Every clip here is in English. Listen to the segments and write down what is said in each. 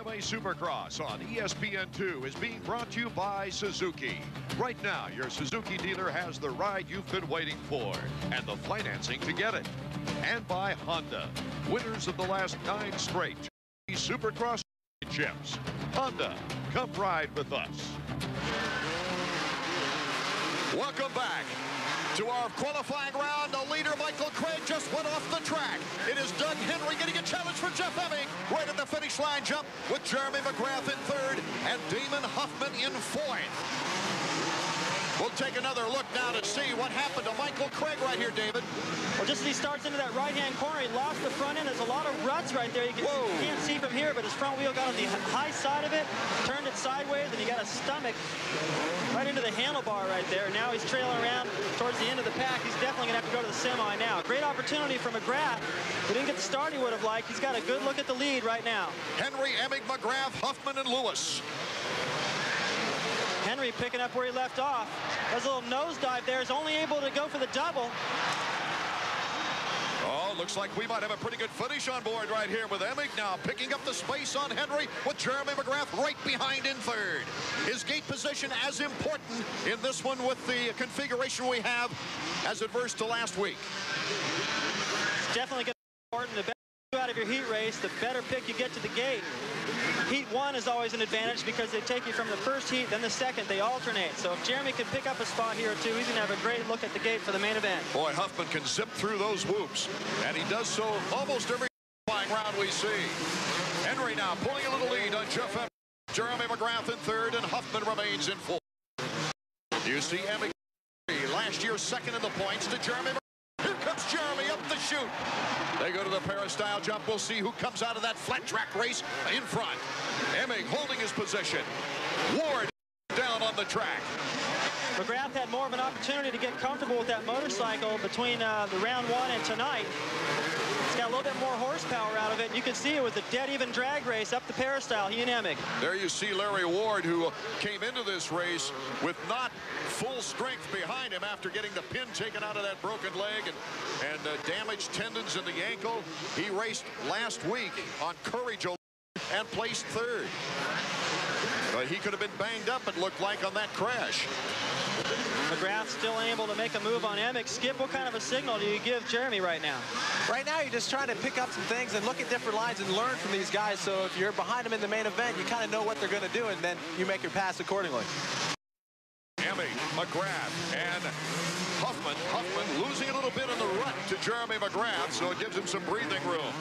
AMA Supercross on ESPN2 is being brought to you by Suzuki. Right now, your Suzuki dealer has the ride you've been waiting for and the financing to get it. And by Honda, winners of the last 9 straight Supercross championships. Honda, come ride with us. Welcome back to our qualifying round. The leader, Michael Craig, just went off the track. It is Doug Henry getting a challenge from Jeff Emig right at the finish line jump with Jeremy McGrath in 3rd and Damon Huffman in 4th. We'll take another look now to see what happened to Michael Craig right here, David. Well, just as he starts into that right-hand corner, he lost the front end. There's a lot of ruts right there. You can't see from here, but his front wheel got on the high side of it, turned it sideways, and he got a stomach right into the handlebar right there. Now he's trailing around towards the end of the pack. He's definitely going to have to go to the semi now. Great opportunity for McGrath. He didn't get the start he would have liked. He's got a good look at the lead right now. Henry, Emig, McGrath, Huffman, and Lewis. Henry picking up where he left off. Does a little nosedive there. Is only able to go for the double. Oh, looks like we might have a pretty good finish on board right here with Emig now picking up the space on Henry with Jeremy McGrath right behind in 3rd. His gate position as important in this one with the configuration we have as adverse to last week. It's definitely going to be important. The better you out of your heat race, the better pick you get to the gate. Heat 1 is always an advantage because they take you from the first heat, then the second. They alternate. So if Jeremy can pick up a spot here or two, he's going to have a great look at the gate for the main event. Boy, Huffman can zip through those whoops, and he does so almost every round we see. Henry now pulling a little lead on Jeff Emig. Jeremy McGrath in 3rd, and Huffman remains in 4th. You see Emig last year 2nd in the points to Jeremy McGrath. Here comes Jeremy up the chute. They go to the para-style jump. We'll see who comes out of that flat track race in front. Emig holding his position. Ward down on the track. McGrath had more of an opportunity to get comfortable with that motorcycle between the round 1 and tonight. He's got a little bit more horsepower out of it. You can see it was a dead even drag race up the para-style, he and Emig. There you see Larry Ward, who came into this race with not full strength behind him after getting the pin taken out of that broken leg and damaged tendons in the ankle. He raced last week on Courage and placed 3rd. But he could have been banged up, it looked like, on that crash. McGrath still able to make a move on Emig. Skip, what kind of a signal do you give Jeremy right now? Right now, you're just trying to pick up some things and look at different lines and learn from these guys. So if you're behind them in the main event, you kind of know what they're going to do, and then you make your pass accordingly. Emig, McGrath, and Huffman. Huffman losing a little bit in the rut to Jeremy McGrath, so it gives him some breathing room.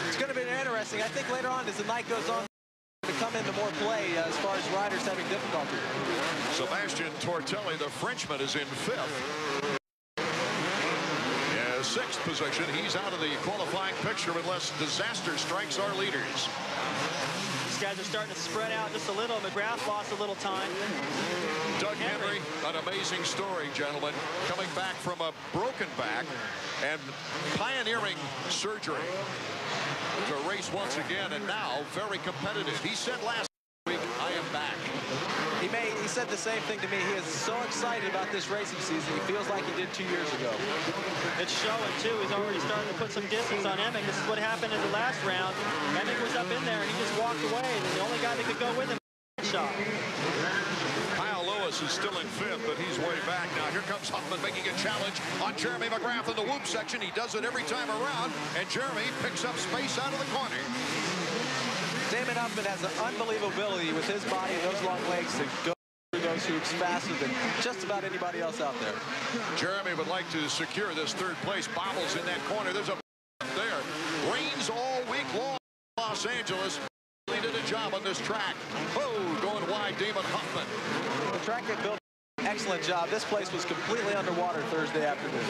It's going to be interesting. I think later on, as the night goes on, to come into more play as far as riders having difficulty. Sebastian Tortelli, the Frenchman, is in 5th. Yeah, 6th position. He's out of the qualifying picture unless disaster strikes our leaders. These guys are starting to spread out just a little. McGrath lost a little time. Doug Henry, an amazing story, gentlemen. Coming back from a broken back and pioneering surgery to race once again, and now very competitive. He said last week, I am back. He said the same thing to me. He is so excited about this racing season. He feels like he did 2 years ago. It's showing, too. He's already starting to put some distance on Emig. This is what happened in the last round. Emig was up in there, and he just walked away. And the only guy that could go with him was shot. Kyle Lewis is still in 5th, but he's way back now. Here comes Huffman making a challenge on Jeremy McGrath in the whoop section. He does it every time around, and Jeremy picks up space out of the corner. Damon Huffman has an unbelievable ability with his body and those long legs to go through those hoops faster than just about anybody else out there. Jeremy would like to secure this 3rd place. Bobbles in that corner. There's a there. Rains all week long in Los Angeles. He did a job on this track. Oh, going wide, Damon Huffman. The track that built an excellent job. This place was completely underwater Thursday afternoon.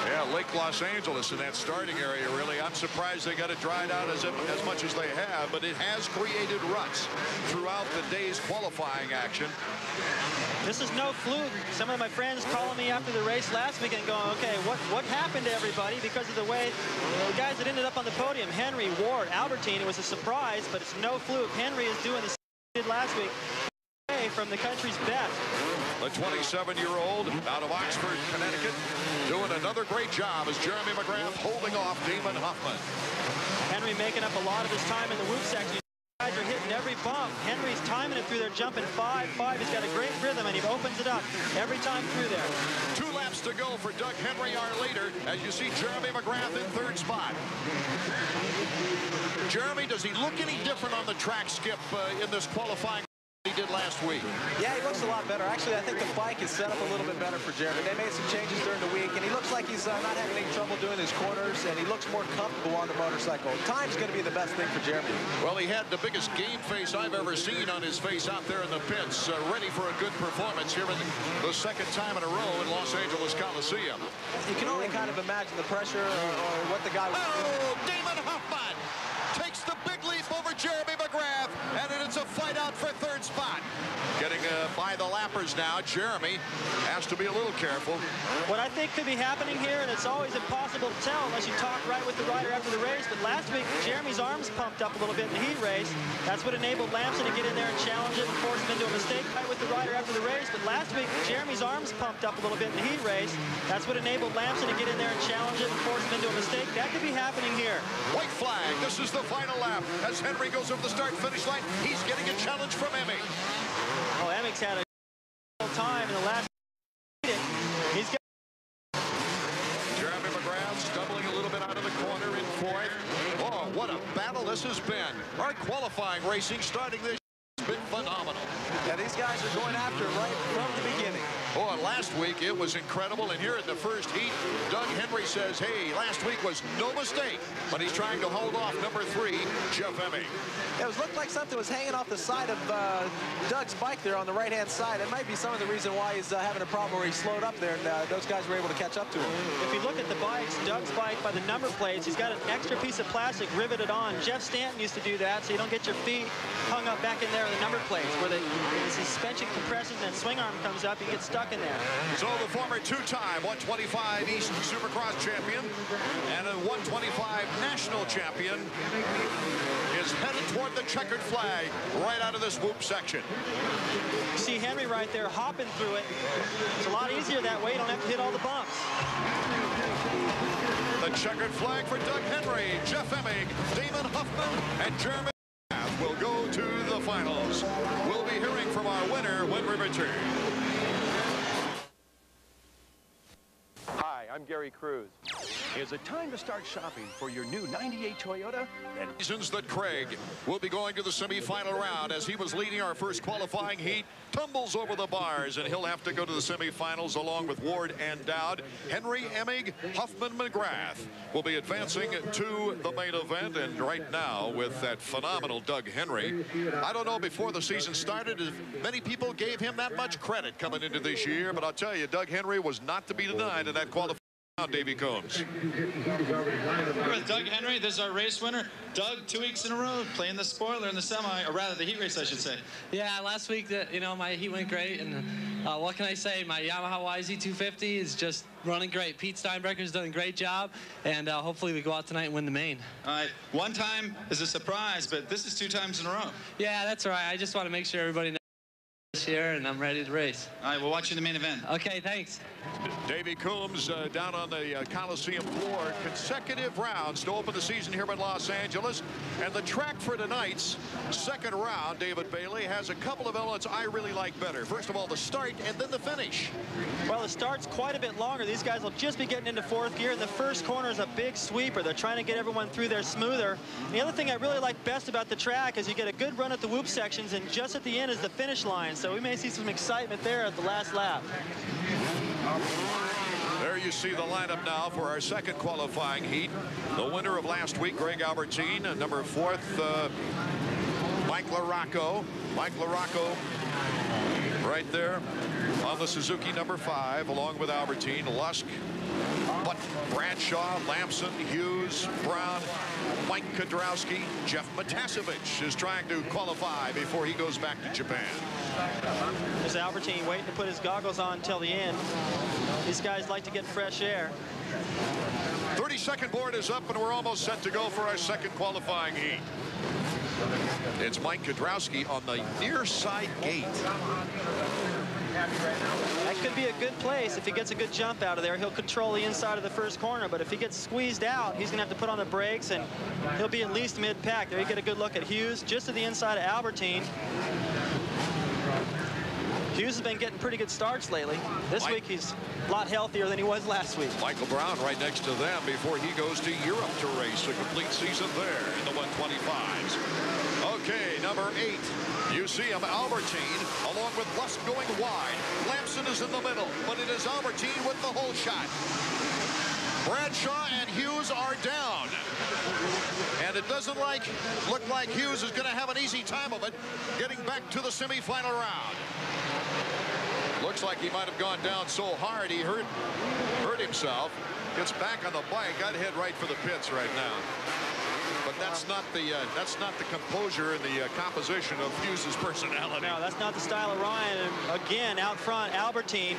Yeah, Lake Los Angeles in that starting area, really. I'm surprised they got it dried out as much as they have, but it has created ruts throughout the day's qualifying action. This is no fluke. Some of my friends calling me after the race last week and going, okay, what happened to everybody because of the way the guys that ended up on the podium, Henry, Ward, Albertine, it was a surprise, but it's no fluke. Henry is doing the same he did last week from the country's best. The 27-year-old out of Oxford, Connecticut, doing another great job as Jeremy McGrath holding off Damon Huffman. Henry making up a lot of his time in the whoop section. Guys are hitting every bump. Henry's timing it through there, jumping 5-5. He's got a great rhythm, and he opens it up every time through there. 2 laps to go for Doug Henry, our leader, as you see Jeremy McGrath in 3rd spot. Jeremy, does he look any different on the track, Skip, in this qualifying he did last week? Yeah, he looks a lot better. Actually, I think the bike is set up a little bit better for Jeremy. They made some changes during the week, and he looks like he's not having any trouble doing his corners, and he looks more comfortable on the motorcycle. Time's going to be the best thing for Jeremy. Well, he had the biggest game face I've ever seen on his face out there in the pits, ready for a good performance here in the 2nd time in a row in Los Angeles Coliseum. You can only kind of imagine the pressure or what the guy was doing. Oh, Damon Huffman takes the big leap over Jeremy McGrath, and it's a fight out for 3rd spot. Getting by the lappers now. Jeremy has to be a little careful. What I think could be happening here, and it's always impossible to tell unless you talk right with the rider after the race, but last week Jeremy's arms pumped up a little bit in the heat race. That's what enabled Lamson to get in there and challenge it and force him into a mistake right with the rider after the race. But last week Jeremy's arms pumped up a little bit in the heat race. That's what enabled Lamson to get in there and challenge it and force him into a mistake. That could be happening here. White flag. This is the final lap. As Henry goes over the start-finish line, he's getting a challenge from Emig. Oh, Emig's had a time in the last. He's got. Jeremy McGrath stumbling a little bit out of the corner in 4th. Oh, what a battle this has been. Our qualifying racing starting this has been phenomenal. Yeah, these guys are going after it right from the beginning. Oh, and last week it was incredible, and here in the first heat, Doug Henry says, hey, last week was no mistake, but he's trying to hold off number 3, Jeff Emig. It looked like something was hanging off the side of Doug's bike there on the right-hand side. It might be some of the reason why he's having a problem where he slowed up there, and those guys were able to catch up to him. If you look at the bikes, Doug's bike by the number plates, he's got an extra piece of plastic riveted on. Jeff Stanton used to do that, so you don't get your feet hung up back in there on the number plates, where the suspension compresses and swing arm comes up, you get stuck in there. So the former 2-time 125 East Supercross champion and a 125 national champion is headed toward the checkered flag right out of this whoop section. You see Henry right there hopping through it. It's a lot easier that way. You don't have to hit all the bumps. The checkered flag for Doug Henry, Jeff Emig, Damon Huffman, and Jeremy will go to the finals. We'll be hearing from our winner when we return. Hi, I'm Gary Cruz. Is it time to start shopping for your new 98 Toyota? Then Reasons that Craig will be going to the semifinal round as he was leading our first qualifying heat, tumbles over the bars, and he'll have to go to the semifinals along with Ward and Dowd. Henry, Emig, Huffman, McGrath will be advancing to the main event, and right now with that phenomenal Doug Henry, I don't know before the season started if many people gave him that much credit coming into this year, but I'll tell you, Doug Henry was not to be denied in that qualifying. Now, Davey Combs. We're with Doug Henry. This is our race winner. Doug, 2 weeks in a row, playing the spoiler in the semi, or rather the heat race, I should say. Yeah, last week, my heat went great, and what can I say? My Yamaha YZ250 is just running great. Pete Steinbrecker's done a great job, and hopefully we go out tonight and win the main. All right, 1 time is a surprise, but this is 2 times in a row. Yeah, that's all right. I just want to make sure everybody knows this year, and I'm ready to race. All right, we'll watch you in the main event. Okay, thanks. Davey Coombs down on the Coliseum floor. Consecutive rounds to open the season here in Los Angeles. And the track for tonight's second round, David Bailey, has a couple of elements I really like better. First of all, the start and then the finish. Well, the start's quite a bit longer. These guys will just be getting into 4th gear. And the first corner is a big sweeper. They're trying to get everyone through there smoother. And the other thing I really like best about the track is you get a good run at the whoop sections, and just at the end is the finish line. So we may see some excitement there at the last lap. There you see the lineup now for our second qualifying heat. The winner of last week, Greg Albertine, number 4th, Mike LaRocco. Mike LaRocco right there on the Suzuki number 5, along with Albertine, Lusk, Button, Bradshaw, Lamson, Hughes, Brown, Mike Kudrowski. Jeff Matasevich is trying to qualify before he goes back to Japan. There's Albertine waiting to put his goggles on until the end. These guys like to get fresh air. 30-second board is up, and we're almost set to go for our second qualifying heat. It's Mike Kudrowski on the near side gate. That could be a good place if he gets a good jump out of there. He'll control the inside of the first corner, but if he gets squeezed out, he's going to have to put on the brakes, and he'll be at least mid-pack. There you get a good look at Hughes, just to the inside of Albertine. Hughes has been getting pretty good starts lately. This week he's a lot healthier than he was last week. Michael Brown right next to them before he goes to Europe to race a complete season there in the 125s. Okay, number 8. You see him, Albertine, along with Lusk going wide. Lamson is in the middle, but it is Albertine with the whole shot. Bradshaw and Hughes are down. And it doesn't look like Hughes is going to have an easy time of it getting back to the semifinal round. Looks like he might have gone down so hard he hurt himself. Gets back on the bike. I'd head right for the pits right now. But that's not the composure and the composition of Hughes' personality. No, that's not the style of Ryan. And again, out front, Albertine,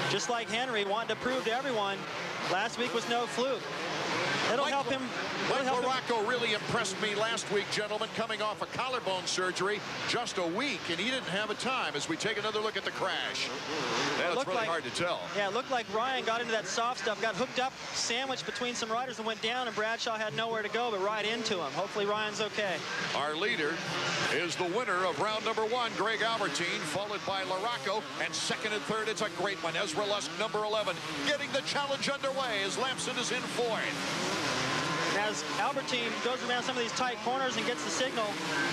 just like Henry, wanting to prove to everyone, last week was no fluke. It'll help him. Mike LaRocco really impressed me last week, gentlemen, coming off a collarbone surgery just a week, and he didn't have a time as we take another look at the crash. That's really hard to tell. Yeah, it looked like Ryan got into that soft stuff, got hooked up, sandwiched between some riders and went down, and Bradshaw had nowhere to go but right into him. Hopefully Ryan's okay. Our leader is the winner of round number 1, Greg Albertine, followed by LaRocco, and second and third, it's a great one. Ezra Lusk, number 11, getting the challenge underway as Lamson is in 4th. As Albertine goes around some of these tight corners and gets the signal,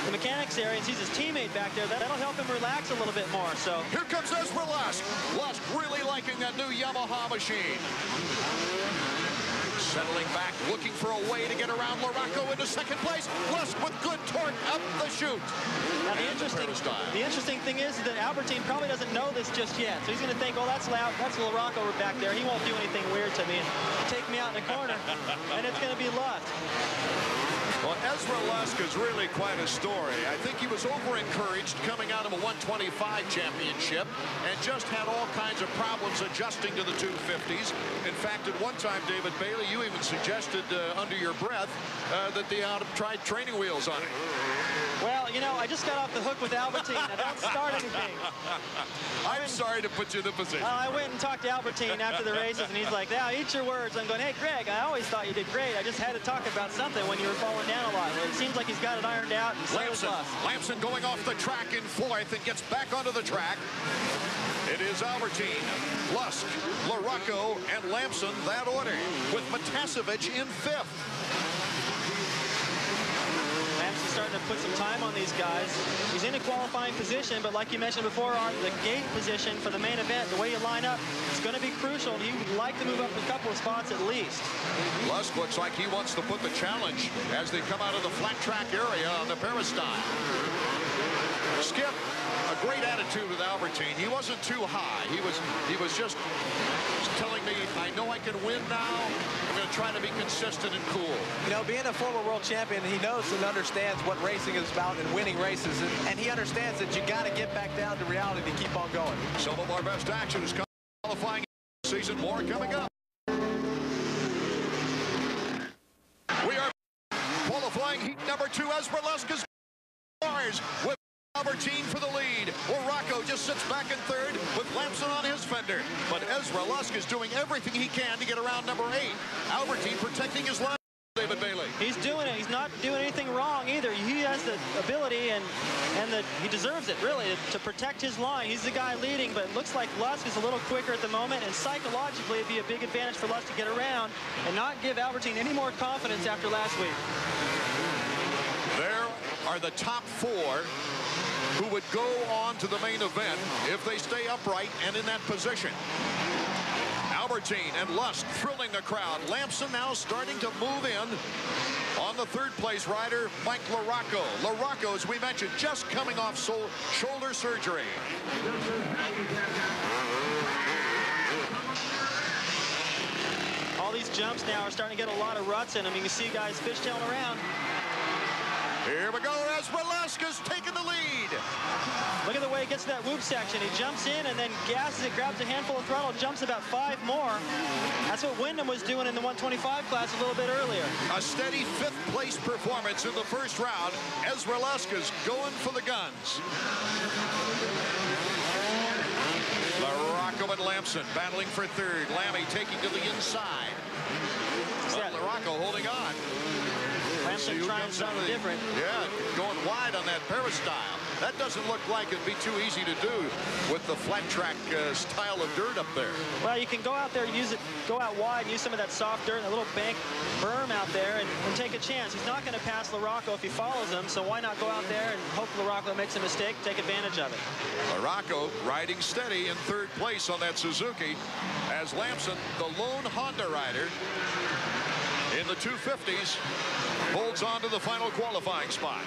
the mechanics area, and sees his teammate back there, that'll help him relax a little bit more. So here comes Ezra Lusk. Lusk really liking that new Yamaha machine. Settling back, looking for a way to get around LaRocco into second place. Lusk with good torque up the chute. Now the interesting thing is that Albertine probably doesn't know this just yet. So he's going to think, oh, that's LaRocco back there. He won't do anything weird to me and take me out in the corner. And it's going to be Lusk. Well, Ezra Lusk is really quite a story. I think he was over-encouraged coming out of a 125 championship and just had all kinds of problems adjusting to the 250s. In fact, at one time, David Bailey, you even suggested under your breath that they ought to try training wheels on it. Well, you know, I just got off the hook with Albertine. I don't start anything. I'm sorry to put you in the position. I went and talked to Albertine after the races, and he's like, now eat your words. I'm going, hey, Greg, I always thought you did great. I just had to talk about something when you were falling down a lot. It seems like he's got it ironed out. Lamson going off the track in 4th and gets back onto the track. It is Albertine, Lusk, LaRocco, and Lamson, that order, with Matasevich in 5th. Lamson's starting to put some time on these guys. He's in a qualifying position, but like you mentioned before, the gate position for the main event, the way you line up, it's going to be crucial. He would like to move up a couple of spots at least. Lusk looks like he wants to put the challenge as they come out of the flat track area on the Peristyle. Skip, a great attitude with Albertine. He wasn't too high. He was just telling me, I know I can win now. I'm going to try to be consistent and cool. You know, being a former world champion, he knows and understands what racing is about and winning races. And he understands that you got to get back down to reality to keep on going. Some of our best action is qualifying season. More coming up. We are qualifying heat number 2. Ezra Lusk is with Albertine for the lead. LaRocco just sits back in 3rd with Lamson on his fender. But Ezra Lusk is doing everything he can to get around number 8. Albertine protecting his line. David Bailey. He's doing it. He's not doing anything wrong either. He has the ability and he deserves it, really, to protect his line. He's the guy leading, but it looks like Lusk is a little quicker at the moment, and psychologically it'd be a big advantage for Lusk to get around and not give Albertine any more confidence after last week. There are the top 4 who would go on to the main event if they stay upright and in that position. Albertine and Lusk thrilling the crowd. Lamson now starting to move in on the 3rd place rider, Mike LaRocco. LaRocco, as we mentioned, just coming off shoulder surgery. All these jumps now are starting to get a lot of ruts in them. You can see guys fishtailing around. Here we go. Ezra Lusk has taken the lead. Look at the way he gets to that whoop section. He jumps in and then gasses it, grabs a handful of throttle, jumps about 5 more. That's what Wyndham was doing in the 125 class a little bit earlier. A steady 5th place performance in the first round. Ezra Lusk is going for the guns. LaRocco and Lamson battling for third. Lammy taking to the inside. LaRocco holding on. Lamson trying something different. Yeah, going wide on that peristyle. That doesn't look like it'd be too easy to do with the flat track style of dirt up there. Well, you can go out there and use it, go out wide and use some of that soft dirt, a little bank berm out there and take a chance. He's not going to pass LaRocco if he follows him, so why not go out there and hope LaRocco makes a mistake, take advantage of it. LaRocco riding steady in third place on that Suzuki as Lamson, the lone Honda rider in the 250s, holds on to the final qualifying spot.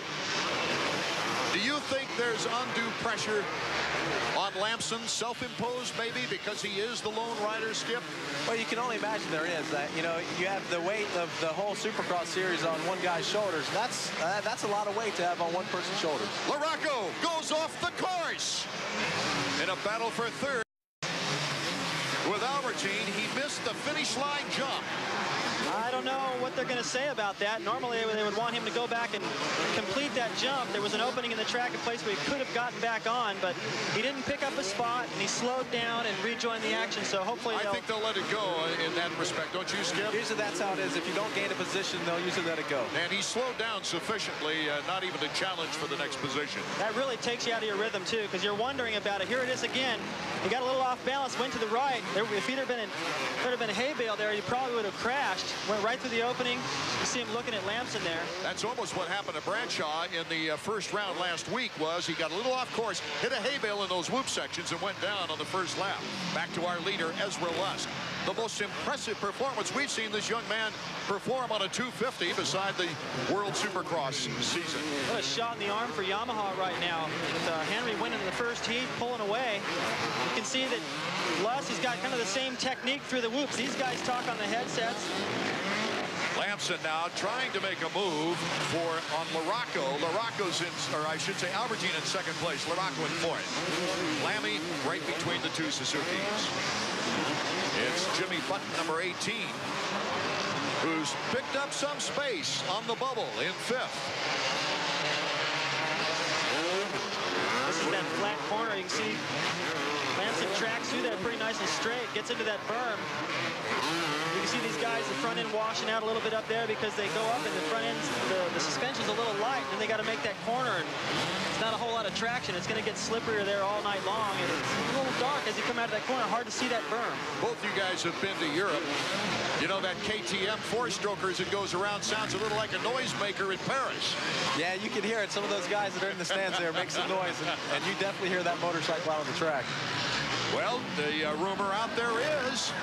Do you think there's undue pressure on Lamson, self-imposed maybe, because he is the lone rider, Skip? Well, you can only imagine there is that. You know, you have the weight of the whole Supercross series on one guy's shoulders. That's a lot of weight to have on one person's shoulders. LaRocco goes off the course in a battle for third with Albertine. He missed the finish line jump. I don't know what they're going to say about that. Normally, they would want him to go back and complete that jump. There was an opening in the track, a place where he could have gotten back on, but he didn't pick up a spot, and he slowed down and rejoined the action, so hopefully I think they'll let it go in that respect, don't you, Skip? Usually that's how it is. If you don't gain a position, they'll usually let it go. And he slowed down sufficiently, not even to challenge for the next position. That really takes you out of your rhythm, too, because you're wondering about it. Here it is again. He got a little off balance, went to the right. If he'd have been could have been hay bale there, he probably would have crashed. Went right through the opening. You see him looking at Lamson there. That's almost what happened to Bradshaw in the first round last week. Was he got a little off course, hit a hay bale in those whoop sections, and went down on the first lap. Back to our leader, Ezra Lusk. The most impressive performance we've seen this young man perform on a 250 beside the World Supercross season. What a shot in the arm for Yamaha right now. With Henry winning the first heat, pulling away. You can see that Lusk has got kind of the same technique through the whoops. These guys talk on the headsets. Lamson now trying to make a move on LaRocco. LaRocco's in, or I should say Albertine in second place. LaRocco in fourth. Lammy right between the two Suzukis. It's Jimmy Button, number 18, who's picked up some space on the bubble in fifth. This is that flat corner. You can see Lamson tracks through that pretty nice and straight, gets into that berm. You can see these guys, the front end washing out a little bit up there because they go up and the front end, the suspension's a little light, and they got to make that corner. And it's not a whole lot of traction. It's going to get slipperier there all night long, and it's a little dark as you come out of that corner. Hard to see that berm. Both you guys have been to Europe. You know that KTM four-stroker as it goes around sounds a little like a noisemaker in Paris. Yeah, you can hear it. Some of those guys that are in the stands there make some noise, and you definitely hear that motorcycle out on the track. Well, the rumor out there is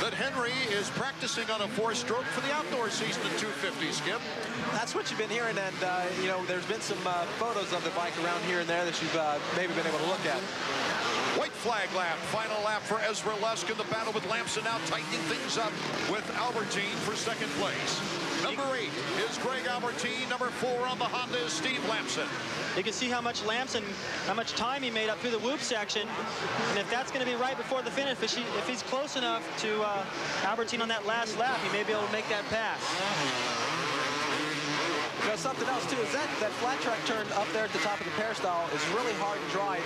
that Henry is practicing on a four-stroke for the outdoor season in 250, Skip. That's what you've been hearing, and you know, there's been some photos of the bike around here and there that you've maybe been able to look at. White flag lap, final lap for Ezra Lusk in the battle with Lamson, now tightening things up with Albertine for second place. Number 8 is Greg Albertine. Number 4 on the Honda is Steve Lamson. You can see how much Lamson, how much time he made up through the whoop section. And if that's going to be right before the finish, if he's close enough to Albertine on that last lap, he may be able to make that pass. You know, something else too is that flat track turn up there at the top of the peristyle is really hard and dry.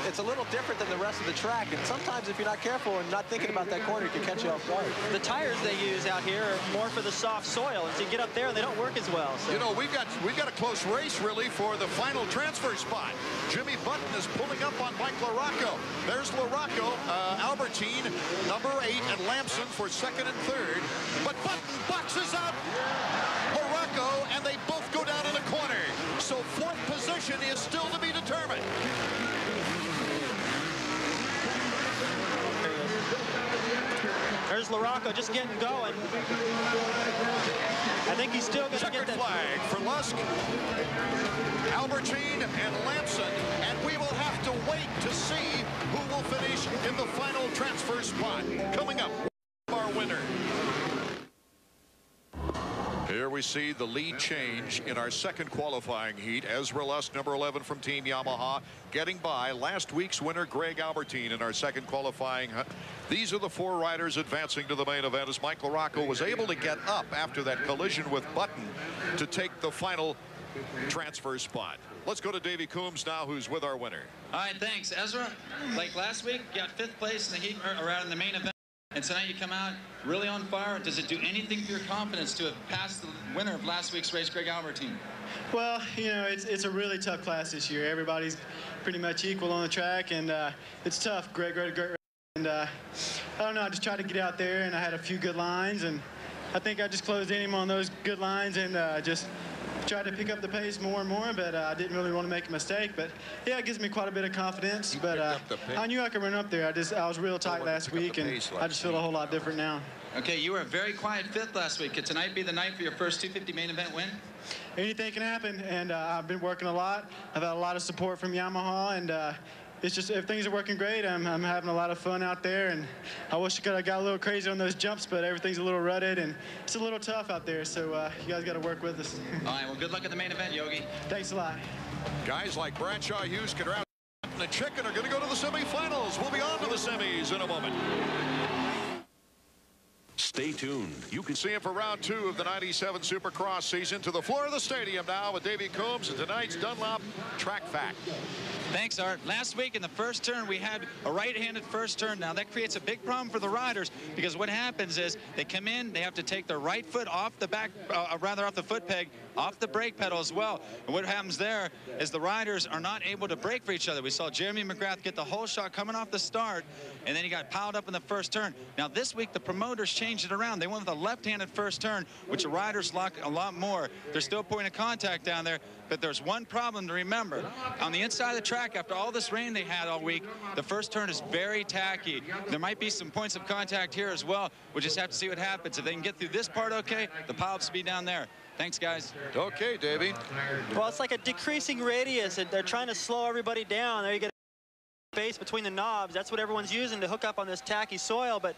It's a little different than the rest of the track, and sometimes if you're not careful and not thinking about that corner, it can catch you off guard. The tires they use out here are more for the soft soil, and to get up there, they don't work as well. So. You know, we've got a close race really for the final transfer spot. Jimmy Button is pulling up on Mike LaRocco. There's LaRocco, Albertine, number 8, and Lamson for second and third. But Button boxes out LaRocco, and they both go down in the corner. So fourth position is still to be determined. There's LaRocco just getting going. I think he's still going to get that flag for Lusk, Albertine, and Lamson, and we will have to wait to see who will finish in the final transfer spot. Coming up, our winner. Here we see the lead change in our second qualifying heat. Ezra Lusk, number 11 from Team Yamaha, getting by last week's winner, Greg Albertine, in our second qualifying. These are the 4 riders advancing to the main event as Mike LaRocco was able to get up after that collision with Button to take the final transfer spot. Let's go to Davey Coombs now, who's with our winner. All right, thanks, Ezra. Like last week, you got 5th place in the heat around in the main event. And tonight you come out really on fire. Does it do anything for your confidence to have passed the winner of last week's race, Greg Albertine? Well, you know, it's a really tough class this year. Everybody's pretty much equal on the track, and it's tough. Great. And I don't know, I just tried to get out there, and I had a few good lines, and I think I just closed in him on those good lines and just tried to pick up the pace more and more, but I didn't really want to make a mistake. But yeah, it gives me quite a bit of confidence. But I knew I could run up there. I was real tight last week, and I just feel a whole lot different now. Okay, you were a very quiet 5th last week. Could tonight be the night for your first 250 main event win? Anything can happen, and I've been working a lot. I've had a lot of support from Yamaha, and it's just, if things are working great, I'm having a lot of fun out there, and I wish I could have got a little crazy on those jumps, but everything's a little rutted, and it's a little tough out there, so you guys got to work with us. All right, well, good luck at the main event, Yogi. Thanks a lot. Guys like Bradshaw, Hughes, Kudrowski, and the Chicken are going to go to the semifinals. We'll be on to the semis in a moment. Stay tuned. You can see him for round 2 of the 97 Supercross season. To the floor of the stadium now with Davey Coombs and tonight's Dunlop Track Fact. Thanks, Art. Last week in the first turn, we had a right-handed first turn. Now, that creates a big problem for the riders because what happens is they come in, they have to take their right foot off the back, off the foot peg, off the brake pedal as well. And what happens there is the riders are not able to brake for each other. We saw Jeremy McGrath get the whole shot coming off the start, and then he got piled up in the first turn. Now, this week, the promoters changed it around. They went with a left-handed first turn, which the riders like a lot more. There's still a point of contact down there, but there's one problem to remember. On the inside of the track, after all this rain they had all week, the first turn is very tacky. There might be some points of contact here as well. We'll just have to see what happens. If they can get through this part okay, the pileups will be down there. Thanks, guys. Okay, Davey. Well, it's like a decreasing radius. They're trying to slow everybody down. There you get space between the knobs. That's what everyone's using to hook up on this tacky soil. But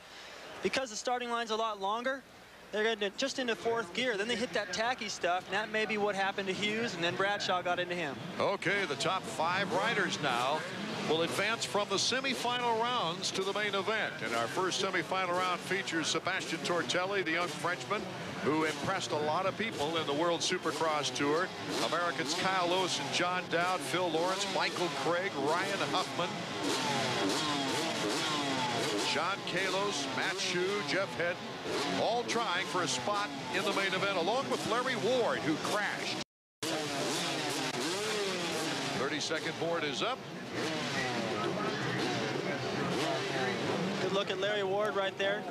because the starting line's a lot longer, they're getting just into 4th gear. Then they hit that tacky stuff, and that may be what happened to Hughes, and then Bradshaw got into him. Okay, the top 5 riders now will advance from the semifinal rounds to the main event. And our first semifinal round features Sebastian Tortelli, the young Frenchman, who impressed a lot of people in the World Supercross Tour. Americans Kyle Lewis and John Dowd, Phil Lawrence, Michael Craig, Ryan Huffman, John Kalos, Matt Shue, Jeff Head, all trying for a spot in the main event, along with Larry Ward, who crashed. 30-second board is up. Good look at Larry Ward right there.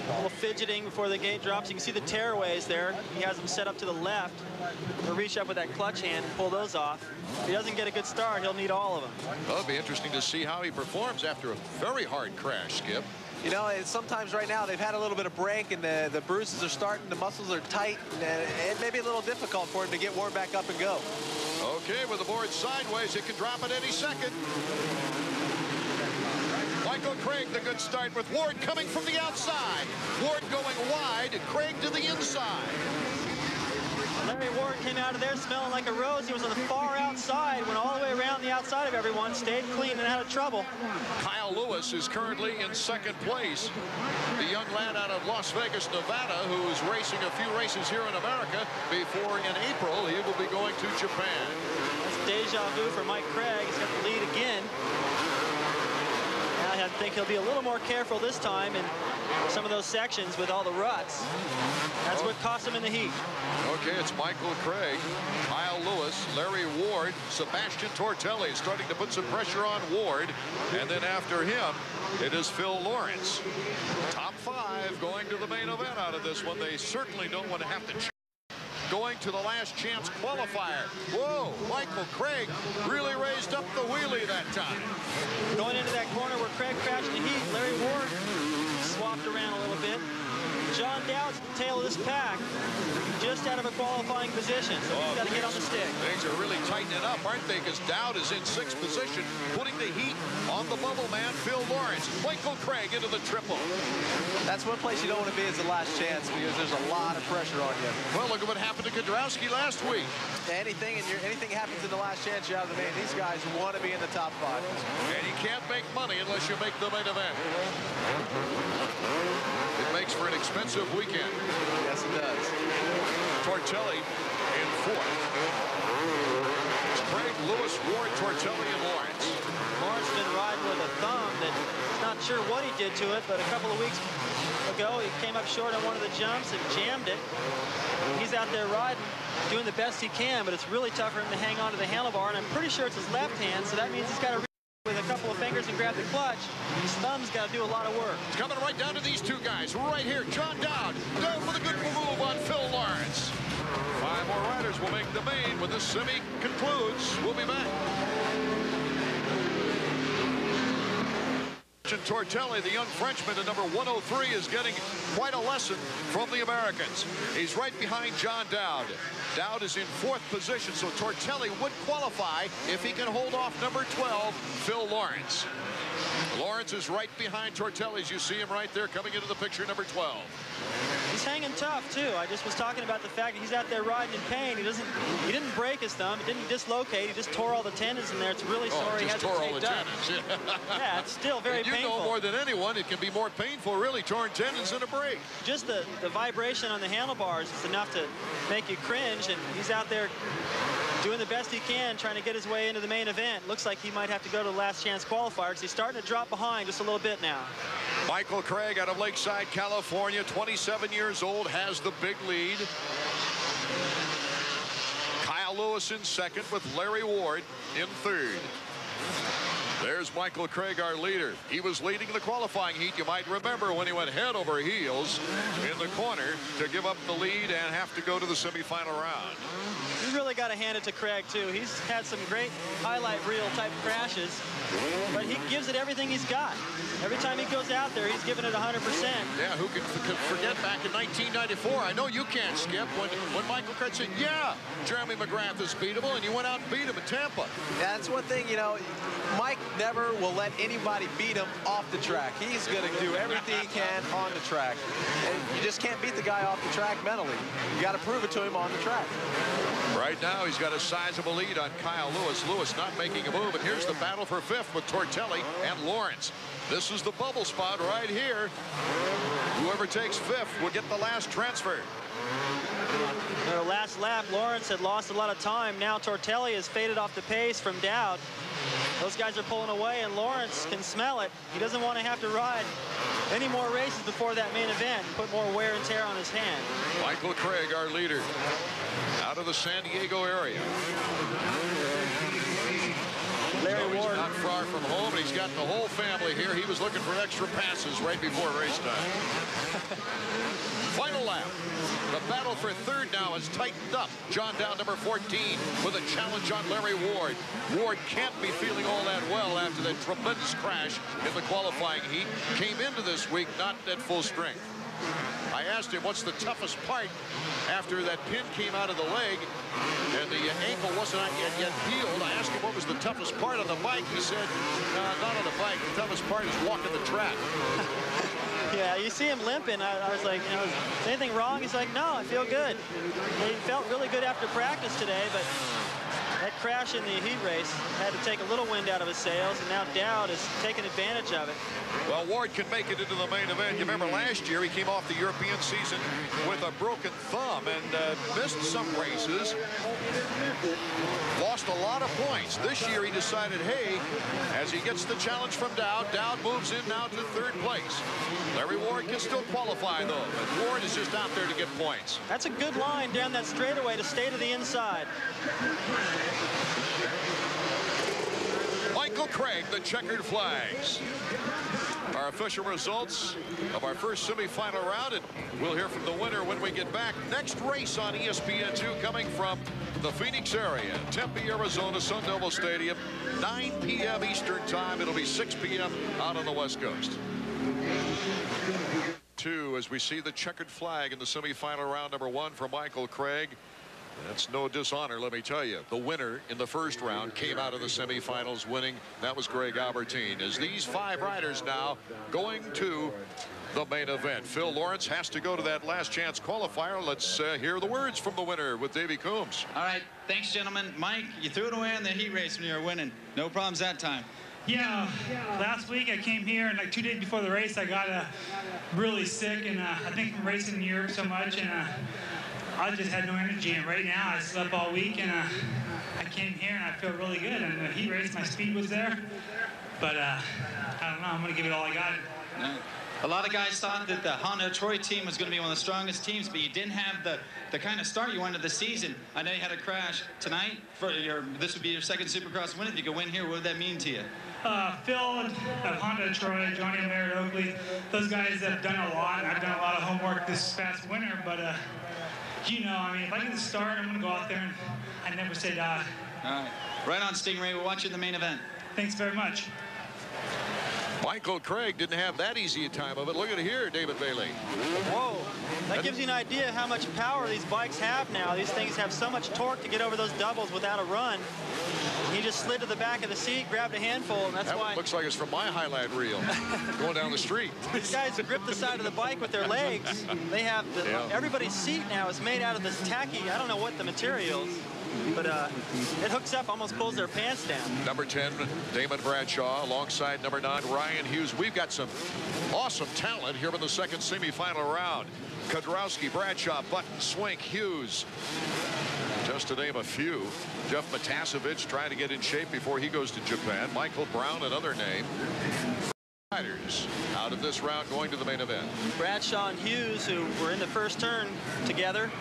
A little fidgeting before the gate drops. You can see the tearaways there. He has them set up to the left. He'll reach up with that clutch hand and pull those off. If he doesn't get a good start, he'll need all of them. Well, it'll be interesting to see how he performs after a very hard crash, Skip. You know, sometimes right now they've had a little bit of break, and the bruises are starting, the muscles are tight, and it may be a little difficult for him to get Ward back up and go. Okay, with the board sideways, it can drop at any second. Michael Craig, the good start with Ward coming from the outside. Ward going wide, Craig to the inside. Larry Ward came out of there smelling like a rose. He was on the far outside, went all the way around the outside of everyone, stayed clean and out of trouble. Kyle Lewis is currently in 2nd place. The young lad out of Las Vegas, Nevada, who is racing a few races here in America before in April he will be going to Japan. That's deja vu for Mike Craig. He's got the lead again. I think he'll be a little more careful this time in some of those sections with all the ruts. That's what cost him in the heat. Okay, it's Michael Craig, Kyle Lewis, Larry Ward, Sebastian Tortelli starting to put some pressure on Ward. And then after him, it is Phil Lawrence. Top 5 going to the main event out of this one. They certainly don't want to have to going to the last chance qualifier. Whoa, Michael Craig really raised up the wheelie that time. Going into that corner where Craig crashed in the heat, Larry Ward swapped around a little bit. John Dowd's at the tail of this pack, just out of a qualifying position, so he's got to get on the stick. Things are really tightening up, aren't they? Because Dowd is in 6th position, putting the heat on the bubble man, Phil Lawrence. Michael Craig into the triple. That's one place you don't want to be is the last chance, because there's a lot of pressure on you. Well, look at what happened to Kudrowski last week. Anything happens in the last chance, you're out of the main. These guys want to be in the top 5. And you can't make money unless you make the main event. It makes for an expensive weekend. Yes, it does. Tortelli in 4th. Tortelli and Lawrence. Lawrence been riding with a thumb that not sure what he did to it, but a couple of weeks ago he came up short on one of the jumps and jammed it. He's out there riding, doing the best he can, but it's really tough for him to hang on to the handlebar, and I'm pretty sure it's his left hand, so that means he's got to reach with a couple of fingers and grab the clutch. His thumb's got to do a lot of work. It's coming right down to these two guys right here. John Dowd down with a good move on Phil Lawrence. 5 more riders will make the main when this semi concludes. We'll be back. Tortelli, the young Frenchman at number 103, is getting quite a lesson from the Americans. He's right behind John Dowd. Dowd is in 4th position, so Tortelli would qualify if he can hold off number 12, Phil Lawrence. Lawrence is right behind Tortelli, as you see him right there coming into the picture, number 12. He's hanging tough too. I just was talking about the fact that he's out there riding in pain. He didn't break his thumb. He didn't dislocate. He just tore all the tendons in there. It's really sore. He has tore it all the taped up. tendons. Yeah, it's still very and you painful. know more than anyone, it can be more painful, really, torn tendons than a break. Just the vibration on the handlebars is enough to make you cringe, and he's out there doing the best he can, trying to get his way into the main event. Looks like he might have to go to the last chance qualifier because he's starting to drop behind just a little bit now. Michael Craig out of Lakeside, California, 27 years old, has the big lead. Kyle Lewis in 2nd with Larry Ward in 3rd. There's Michael Craig, our leader. He was leading the qualifying heat. You might remember when he went head over heels in the corner to give up the lead and have to go to the semifinal round. You really got to hand it to Craig, too. He's had some great highlight reel type crashes, but he gives it everything he's got. Every time he goes out there, he's giving it 100%. Yeah, who can forget back in 1994? I know you can't, Skip, when Michael Craig said, yeah, Jeremy McGrath is beatable, and you went out and beat him in Tampa. Yeah, that's one thing, you know, Mike never will let anybody beat him off the track. He's going to do everything he can on the track. And you just can't beat the guy off the track mentally. You got to prove it to him on the track. Right now, he's got a sizable lead on Kyle Lewis. Lewis not making a move, and here's the battle for 5th with Tortelli and Lawrence. This is the bubble spot right here. Whoever takes 5th will get the last transfer. In the last lap, Lawrence had lost a lot of time. Now Tortelli has faded off the pace from Dowd. Those guys are pulling away, and Lawrence can smell it. He doesn't want to have to ride any more races before that main event, put more wear and tear on his hand. Michael Craig, our leader, out of the San Diego area. Larry Ward. Not far from home, and he's got the whole family here. He was looking for extra passes right before race time. Final lap. The battle for 3rd now is tightened up. John Dowd, number 14, with a challenge on Larry Ward. Ward can't be feeling all that well after that tremendous crash in the qualifying heat. Came into this week not at full strength. I asked him what's the toughest part after that pin came out of the leg and the ankle wasn't yet healed. I asked him what was the toughest part on the bike. He said, not on the bike. The toughest part is walking the track. Yeah, you see him limping. I was like, you know, is anything wrong? He's like, no, I feel good. He felt really good after practice today, but that crash in the heat race had to take a little wind out of his sails, and now Dowd is taking advantage of it. Well, Ward can make it into the main event. You remember last year he came off the European season with a broken thumb and missed some races, lost a lot of points. This year he decided, hey, as he gets the challenge from Dowd, Dowd moves in now to 3rd place. Larry Ward can still qualify, though, but Ward is just out there to get points. That's a good line down that straightaway to stay to the inside. Michael Craig, the checkered flags. Our official results of our first semifinal round, and we'll hear from the winner when we get back. Next race on ESPN2 coming from the Phoenix area, Tempe, Arizona, Sun Devil Stadium, 9 p.m. Eastern time. It'll be 6 p.m. out on the West Coast. 2 as we see the checkered flag in the semifinal round number 1 for Michael Craig. That's no dishonor, let me tell you. The winner in the first round came out of the semifinals winning. That was Greg Albertine. As these 5 riders now going to the main event. Phil Lawrence has to go to that last chance qualifier. Let's hear the words from the winner with Davey Coombs. All right, thanks, gentlemen. Mike, you threw it away in the heat race when you were winning. No problems that time. Yeah, last week I came here, and like 2 days before the race, I got really sick, and I think from racing in Europe so much, and I just had no energy. And right now, I slept all week, and I came here, and I feel really good. And the heat race, my speed was there. But I don't know. I'm going to give it all I got. A lot of guys thought that the Honda Troy team was going to be one of the strongest teams, but you didn't have the kind of start you wanted the season. I know you had a crash tonight. This would be your second Supercross win. If you could win here, what would that mean to you? Phil of Honda Troy, Johnny and Merritt Oakley, those guys have done a lot, and I've done a lot of homework this past winter, but you know, I mean, if I get the start, I'm going to go out there and I never say die. All right. Right on, Stingray. We'll watch you in the main event. Thanks very much. Michael Craig didn't have that easy a time of it. Look at it here, David Bailey. Whoa. That gives you an idea how much power these bikes have now. These things have so much torque to get over those doubles without a run. He just slid to the back of the seat, grabbed a handful, and that's that why. Looks like it's from my highlight reel going down the street. These guys grip the side of the bike with their legs. They have everybody's seat now is made out of this tacky, I don't know what the material is, but it hooks up, almost pulls their pants down. Number 10, Damon Bradshaw, alongside number 9, Ryan Hughes. We've got some awesome talent here in the second semifinal round. Kudrowski, Bradshaw, Button, Swink, Hughes. Just to name a few. Jeff Matasevich trying to get in shape before he goes to Japan. Michael Brown, another name. Riders out of this round going to the main event. Bradshaw and Hughes, who were in the first turn together,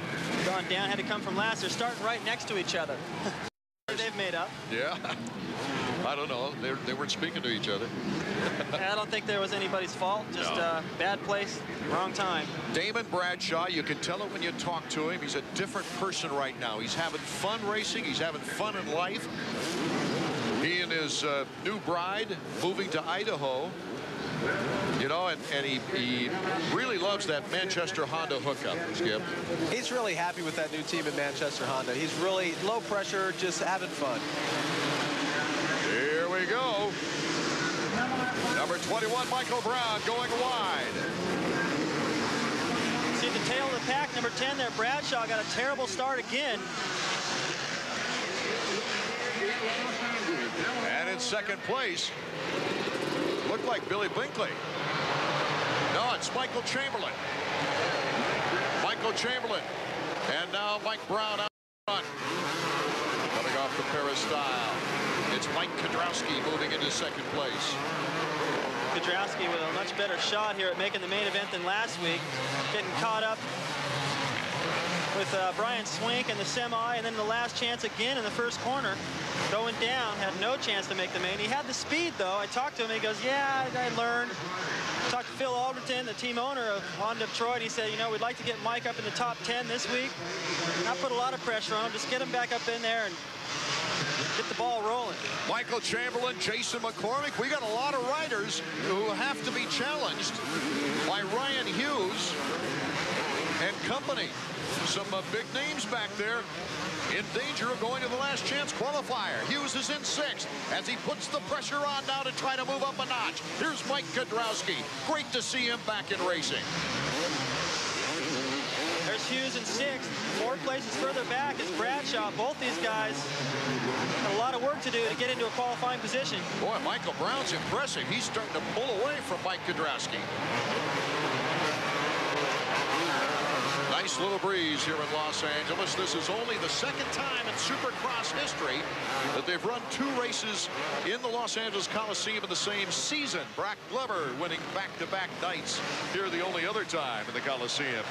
gone down, had to come from last. They're starting right next to each other. They've made up. Yeah. I don't know. They weren't speaking to each other. I don't think there was anybody's fault. Just bad place, wrong time. Damon Bradshaw, you can tell it when you talk to him. He's a different person right now. He's having fun racing. He's having fun in life. He and his new bride moving to Idaho. You know, and he really loves that Manchester Honda hookup, Skip. He's really happy with that new team in Manchester Honda. He's really low pressure, just having fun. Here we go. Number 21, Michael Brown, going wide. See the tail of the pack, number 10 there, Bradshaw got a terrible start again. And in second place, looked like Billy Binkley. No, it's Michael Chamberlain. Michael Chamberlain. And now Mike Brown out front. Coming off the Peristyle. It's Mike Kudrowski moving into second place. Kudrowski with a much better shot here at making the main event than last week. Getting caught up with Brian Swink in the semi, and then the last chance again in the first corner. Going down, had no chance to make the main. He had the speed, though. I talked to him, he goes, yeah, I learned. Talked to Phil Alderton, the team owner of Honda Troy, and he said, you know, we'd like to get Mike up in the top 10 this week. Not put a lot of pressure on him, just get him back up in there and get the ball rolling. Michael Chamberlain, Jason McCormick. We got a lot of riders who have to be challenged by Ryan Hughes and company. Some big names back there in danger of going to the last chance qualifier. Hughes is in 6th as he puts the pressure on now to try to move up a notch. Here's Mike Kudrowski. Great to see him back in racing. There's Hughes in 6th. 4 places further back is Bradshaw. Both these guys have a lot of work to do to get into a qualifying position. Boy, Michael Brown's impressive. He's starting to pull away from Mike Kudrowski. Nice little breeze here in Los Angeles. This is only the second time in Supercross history that they've run 2 races in the Los Angeles Coliseum in the same season. Brock Glover winning back-to-back nights here the only other time in the Coliseum.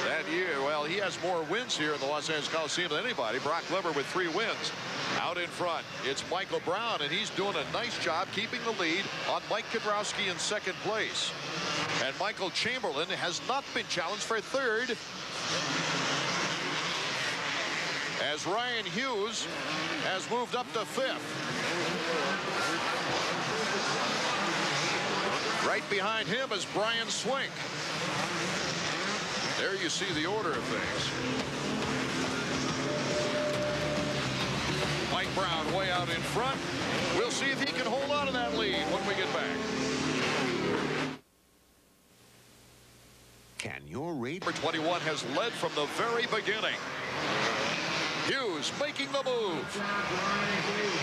That year, well, he has more wins here in the Los Angeles Coliseum than anybody. Brock Glover with 3 wins. Out in front, it's Michael Brown, and he's doing a nice job keeping the lead on Mike Kudrowski in second place. And Michael Chamberlain has not been challenged for 3rd, as Ryan Hughes has moved up to 5th. Right behind him is Brian Swink. There you see the order of things. Mike Brown way out in front. We'll see if he can hold on to that lead when we get back. Can your rate? Number 21 has led from the very beginning. Hughes making the move.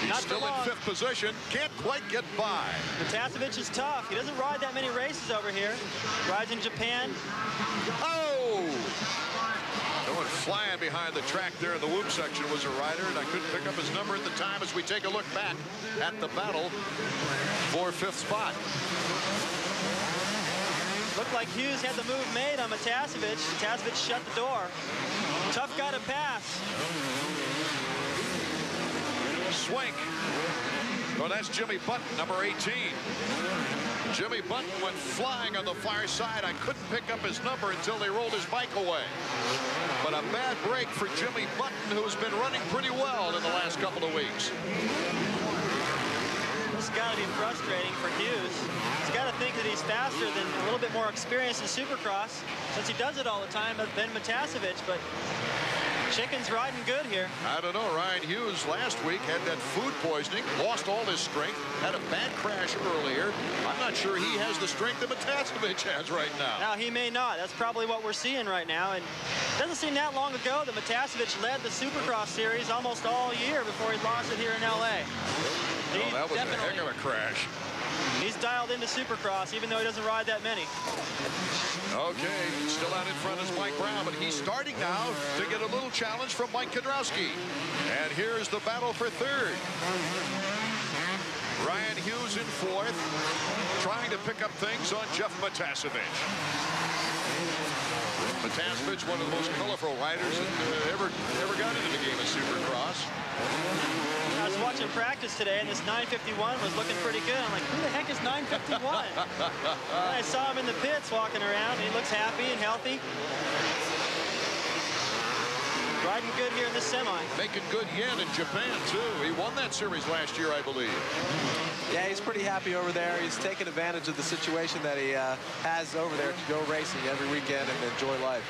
He's still in 5th position. Can't quite get by. Matasevich is tough. He doesn't ride that many races over here. Rides in Japan. Oh! Going flying behind the track there in the whoop section was a rider, and I couldn't pick up his number at the time as we take a look back at the battle for 5th spot. Looked like Hughes had the move made on Matasevich. Matasevich shut the door. Tough guy to pass. Swink. Well, that's Jimmy Button, number 18. Jimmy Button went flying on the far side. I couldn't pick up his number until they rolled his bike away. But a bad break for Jimmy Button, who's been running pretty well in the last couple of weeks. This has got to be frustrating for Hughes. He's got to think that he's faster than a little bit more experienced in Supercross, since he does it all the time than Matasevich, but Chicken's riding good here. I don't know. Ryan Hughes last week had that food poisoning, lost all his strength, had a bad crash earlier. I'm not sure he has the strength that Matasevich has right now. Now, he may not. That's probably what we're seeing right now. And it doesn't seem that long ago that Matasevich led the Supercross series almost all year before he lost it here in L.A. Well, that was a heck of a crash. He's dialed into Supercross, even though he doesn't ride that many. Okay, still out in front is Mike Brown, but he's starting now to get a little challenge from Mike Kiedrowski. And here's the battle for 3rd. Ryan Hughes in 4th, trying to pick up things on Jeff Matasevich. Matasevich, one of the most colorful riders that ever got into the game of Supercross. I was watching practice today, and this 951 was looking pretty good. I'm like, who the heck is 951? I saw him in the pits walking around. He looks happy and healthy. Riding good here in the semi. Making good yen in Japan, too. He won that series last year, I believe. Yeah, he's pretty happy over there. He's taking advantage of the situation that he has over there to go racing every weekend and enjoy life.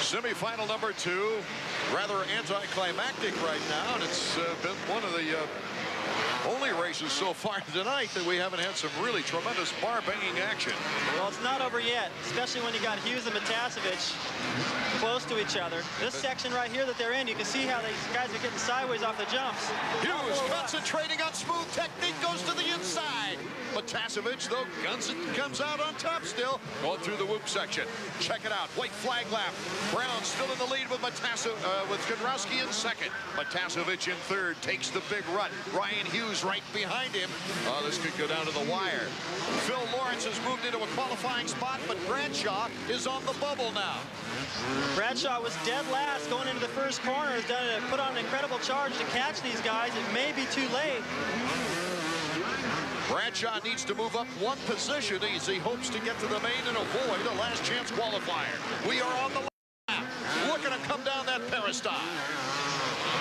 Semi-final number 2, rather anticlimactic right now, and it's been one of the only races so far tonight that we haven't had some really tremendous bar-banging action. Well, it's not over yet, especially when you got Hughes and Matasevich close to each other. This section right here that they're in, you can see how these guys are getting sideways off the jumps. Hughes concentrating on smooth technique, goes to the inside. Matasevich, though, comes out on top still, going through the whoop section. Check it out, white flag lap. Brown still in the lead with Kiedrowski in 2nd. Matasevich in 3rd, takes the big rut. Ryan Hughes right behind him. Oh, this could go down to the wire. Phil Lawrence has moved into a qualifying spot, but Bradshaw is on the bubble now. Bradshaw was dead last going into the first corner. Has put on an incredible charge to catch these guys. It may be too late. Bradshaw needs to move up 1 position as he hopes to get to the main and avoid a last chance qualifier. We are on the lap, looking to come down that peristyle.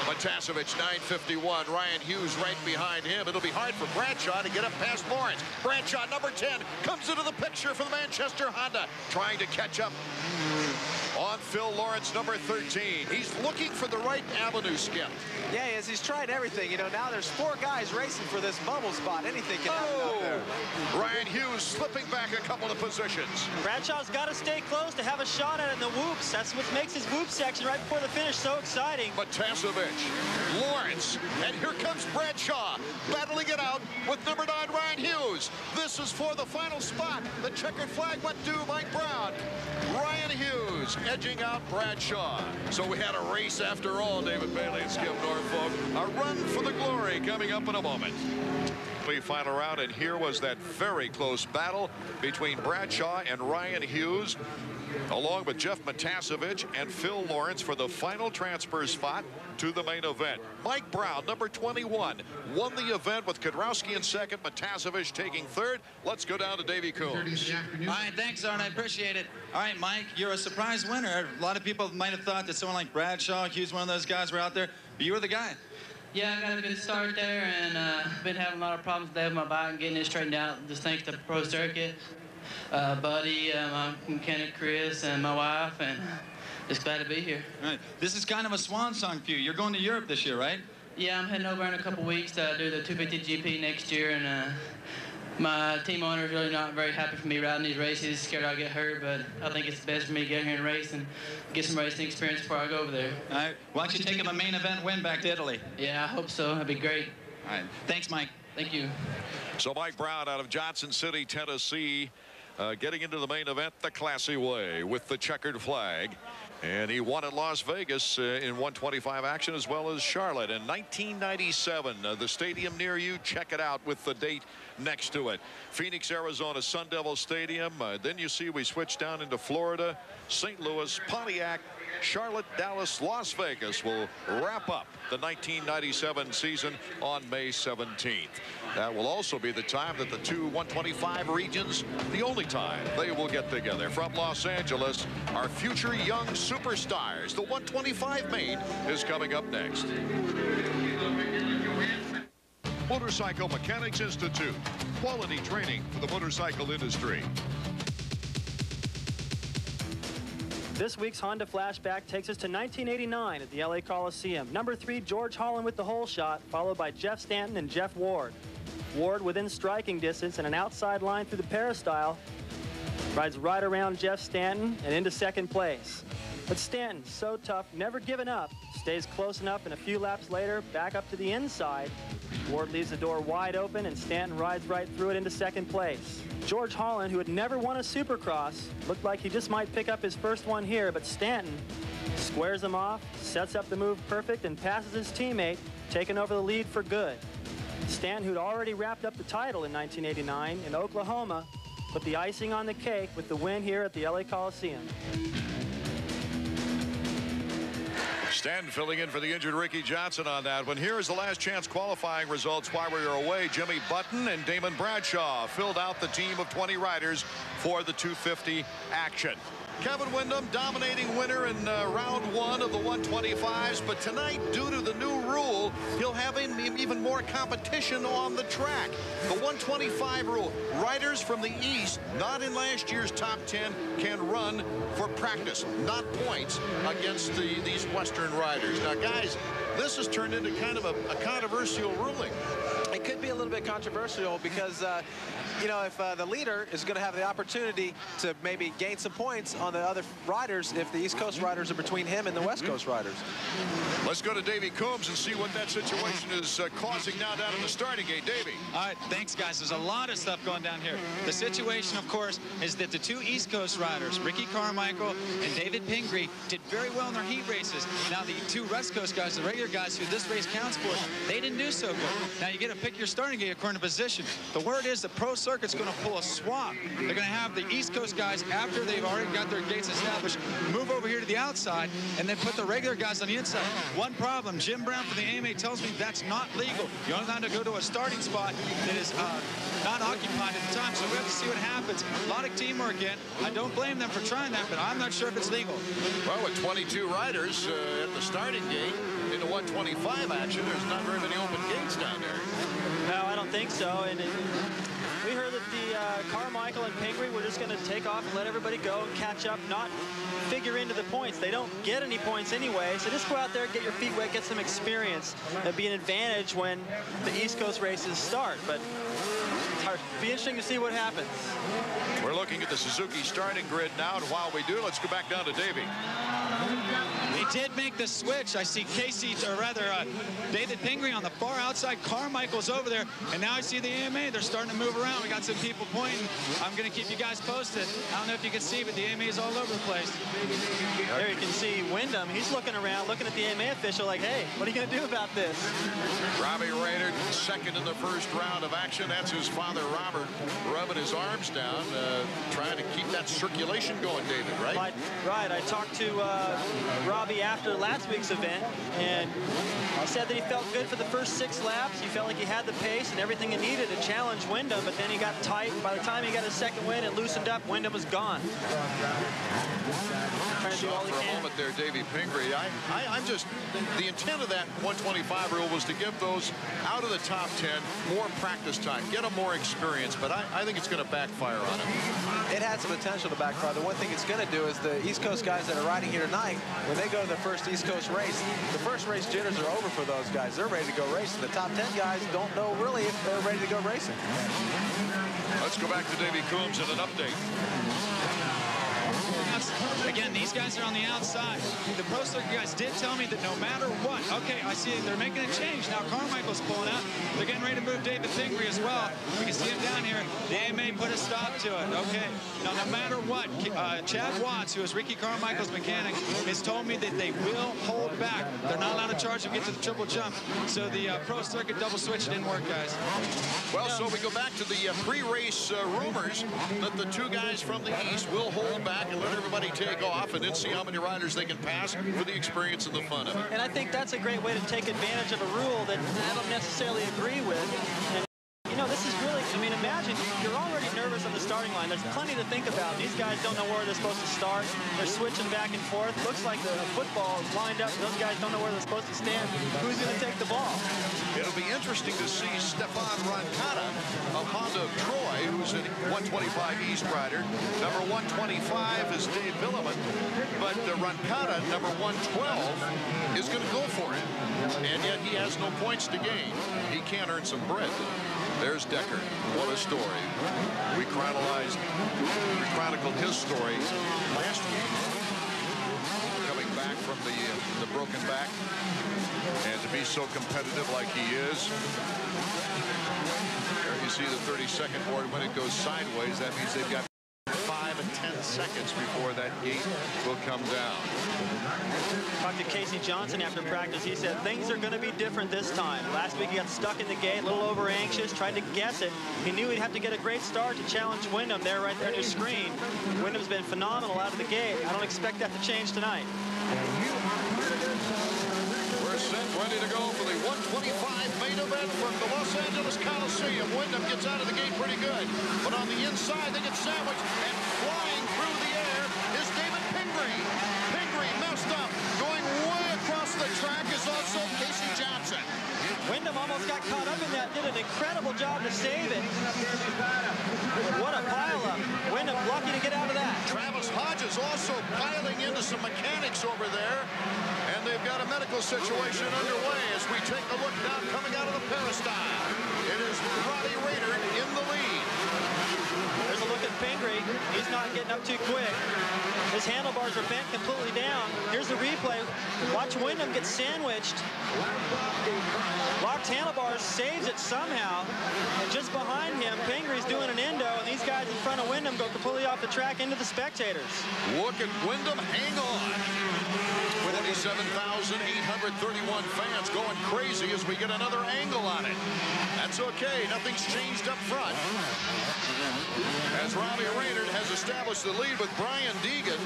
Matasevich, 951. Ryan Hughes right behind him. It'll be hard for Bradshaw to get up past Lawrence. Bradshaw, number 10, comes into the picture for the Manchester Honda, trying to catch up on Phil Lawrence, number 13. He's looking for the right avenue, Skip. Yeah, he is. He's tried everything. You know, now there's 4 guys racing for this bubble spot. Anything can happen out there. Ryan Hughes slipping back a couple of positions. Bradshaw's got to stay close to have a shot at it in the whoops. That's what makes his whoop section right before the finish so exciting. Matasevich, Lawrence, and here comes Bradshaw, battling it out with number 9, Ryan Hughes. This is for the final spot. The checkered flag went to Mike Brown. Ryan Hughes edging out Bradshaw. So we had a race after all, David Bailey and Skip Norfolk. A run for the glory coming up in a moment. Final round, and here was that very close battle between Bradshaw and Ryan Hughes, along with Jeff Matasevich and Phil Lawrence for the final transfer spot to the main event. Mike Brown, number 21, won the event with Kiedrowski in 2nd, Matasevich taking 3rd. Let's go down to Davey Coombs. All right, thanks, Arn. I appreciate it. All right, Mike, you're a surprise winner. A lot of people might have thought that someone like Bradshaw, Hughes, one of those guys were out there, but you were the guy. Yeah, I got a good start there, and been having a lot of problems today with my bike and getting it straightened out, just thanks to Pro Circuit, Buddy, my mechanic Chris, and my wife, and just glad to be here. All right. This is kind of a swan song for you. You're going to Europe this year, right? Yeah, I'm heading over in a couple weeks to do the 250 GP next year, and my team owner is really not very happy for me riding these races. Scared I'll get hurt, but I think it's best for me to get here and race and get some racing experience before I go over there. All right. Why don't you take him a main event win back to Italy? Yeah, I hope so. That'd be great. All right. Thanks, Mike. Thank you. So Mike Brown out of Johnson City, Tennessee, getting into the main event the classy way with the checkered flag. And he won at Las Vegas in 125 action, as well as Charlotte in 1997. The stadium near you, check it out with the date next to it. Phoenix, Arizona, Sun Devil Stadium. Then you see we switch down into Florida, St. Louis, Pontiac, Charlotte, Dallas, Las Vegas will wrap up the 1997 season on May 17th. That will also be the time that the two 125 regions, the only time they will get together. From Los Angeles, our future young superstars. The 125 main is coming up next. Motorcycle Mechanics Institute. Quality training for the motorcycle industry. This week's Honda Flashback takes us to 1989 at the LA Coliseum. Number 3, George Holland with the hole shot, followed by Jeff Stanton and Jeff Ward. Ward, within striking distance and an outside line through the peristyle, rides right around Jeff Stanton and into second place. But Stanton, so tough, never giving up, stays close enough, and a few laps later, back up to the inside. Ward leaves the door wide open, and Stanton rides right through it into second place. George Holland, who had never won a Supercross, looked like he just might pick up his first one here, but Stanton squares him off, sets up the move perfect, and passes his teammate, taking over the lead for good. Stanton, who'd already wrapped up the title in 1989 in Oklahoma, put the icing on the cake with the win here at the LA Coliseum. Stanton filling in for the injured Ricky Johnson on that one. Here is the last chance qualifying results while we were away. Jimmy Button and Damon Bradshaw filled out the team of 20 riders for the 250 action. Kevin Windham, dominating winner in round 1 of the 125s, but tonight, due to the new rule, he'll have even more competition on the track. The 125 rule, riders from the East, not in last year's top 10, can run for practice, not points, against these Western riders. Now, guys, this has turned into kind of a controversial ruling. It could be a little bit controversial because, you know, if the leader is going to have the opportunity to maybe gain some points on the other riders if the East Coast riders are between him and the West Coast riders. Let's go to Davey Coombs and see what that situation is causing now down in the starting gate. Davey. All right, thanks, guys. There's a lot of stuff going down here. The situation, of course, is that the two East Coast riders, Ricky Carmichael and David Pingree, did very well in their heat races. Now, the two West Coast guys, the regular guys who this race counts for, they didn't do so good. Now, you get to pick your starting gate according to position. The word is the pro circuit's going to pull a swap. They're going to have the East Coast guys, after they've already got their gates established, move over here to the outside and then put the regular guys on the inside. One problem, Jim Brown from the AMA tells me that's not legal. You're only allowed to go to a starting spot that is not occupied at the time, so we have to see what happens. A lot of teamwork in. I don't blame them for trying that, but I'm not sure if it's legal. Well, with 22 riders at the starting gate in the 125 action, there's not very many open gates down there. No, I don't think so. And we heard that the Carmichael and Pingree were just going to take off and let everybody go and catch up, not figure into the points. They don't get any points anyway, so just go out there, get your feet wet, get some experience. That'd be an advantage when the East Coast races start, but it's hard. It'll be interesting to see what happens. We're looking at the Suzuki starting grid now, and while we do, let's go back down to Davey. He did make the switch. I see Casey, or rather David Pingree on the far outside. Carmichael's over there, and now I see the AMA. They're starting to move around. We got some people pointing. I'm going to keep you guys posted. I don't know if you can see, but the AMA is all over the place. There you can see Windham. He's looking around, looking at the AMA official like, hey, what are you going to do about this? Robbie Raynard, second in the first round of action. That's his father, Robert, rubbing his arms down, trying to keep that circulation going, David, right? Right. I talked to Robbie after last week's event, and he said that he felt good for the first 6 laps. He felt like he had the pace and everything he needed to challenge Windham, but then he got tight. By the time he got his second win and loosened up, Windham was gone. Trying to do all he for can. a moment there, Davey Pingree. I'm just, the intent of that 125 rule was to give those out of the top 10 more practice time, get them more experience, but I think it's going to backfire on them. It had some potential to backfire. The one thing it's going to do is the East Coast guys that are riding here tonight, when they go to the first East Coast race, the first race jitters are over for those guys. They're ready to go racing. The top 10 guys don't know really if they're ready to go racing. Let's go back to Davey Coombs and an update. Again, these guys are on the outside. The Pro Circuit guys did tell me that no matter what, okay, I see they're making a change. Now Carmichael's pulling out. They're getting ready to move David Pingree as well. We can see him down here. The AMA put a stop to it. Okay. Now, no matter what, Chad Watts, who is Ricky Carmichael's mechanic, has told me that they will hold back. They're not allowed to charge him, get to the triple jump. So the Pro Circuit double switch didn't work, guys. Well, so we go back to the pre-race rumors that the two guys from the East will hold back and let everybody take off and then see how many riders they can pass for the experience and the fun of it. And I think that's a great way to take advantage of a rule that I don't necessarily agree with. And you know, this is really, I mean, imagine you're already nervous on the starting line. There's plenty to think about. These guys don't know where they're supposed to start. They're switching back and forth. Looks like the football is lined up. Those guys don't know where they're supposed to stand. Who's going to take the ball? It'll be interesting to see Stefan Roncada of Honda of Troy, who's a 125 East rider. Number 125 is Dave Villeman, but Roncada, number 112, is going to go for it. And yet he has no points to gain. He can't earn some bread. There's Decker. What a story. We chronicled his story last week. Coming back from the broken back. And to be so competitive like he is. There you see the 30-second board. When it goes sideways, that means they've got 5 and 10 seconds before that gate will come down. Talked to Casey Johnson after practice. He said things are going to be different this time. Last week he got stuck in the gate, a little over anxious, tried to guess it. He knew he'd have to get a great start to challenge Windham there right there on your screen. Windham's been phenomenal out of the gate. I don't expect that to change tonight. We're set, ready to go for the 125 main event from the Los Angeles Coliseum. Windham gets out of the gate pretty good, but on the inside they get sandwiched, and flying through the air is David Pingree. Pingree messed up. Going way across the track is also Casey Johnson. Windham almost got caught up in that, did an incredible job to save it. What a pileup. Windham lucky to get out of that. Travis Hodges also piling into some mechanics over there, and they've got a medical situation underway as we take a look now coming out of the peristyle. It is Robbie Rayner in the lead. There's a look at Pingree. He's not getting up too quick. His handlebars are bent completely down. Here's the replay. Watch Windham get sandwiched. Locked handlebars, saves it somehow. And just behind him, Pingree's doing an endo, and these guys in front of Windham go completely off the track into the spectators. Look at Windham hang on. 47,831 fans going crazy as we get another angle on it. That's okay. Nothing's changed up front. As Robbie Rayner has established the lead with Brian Deegan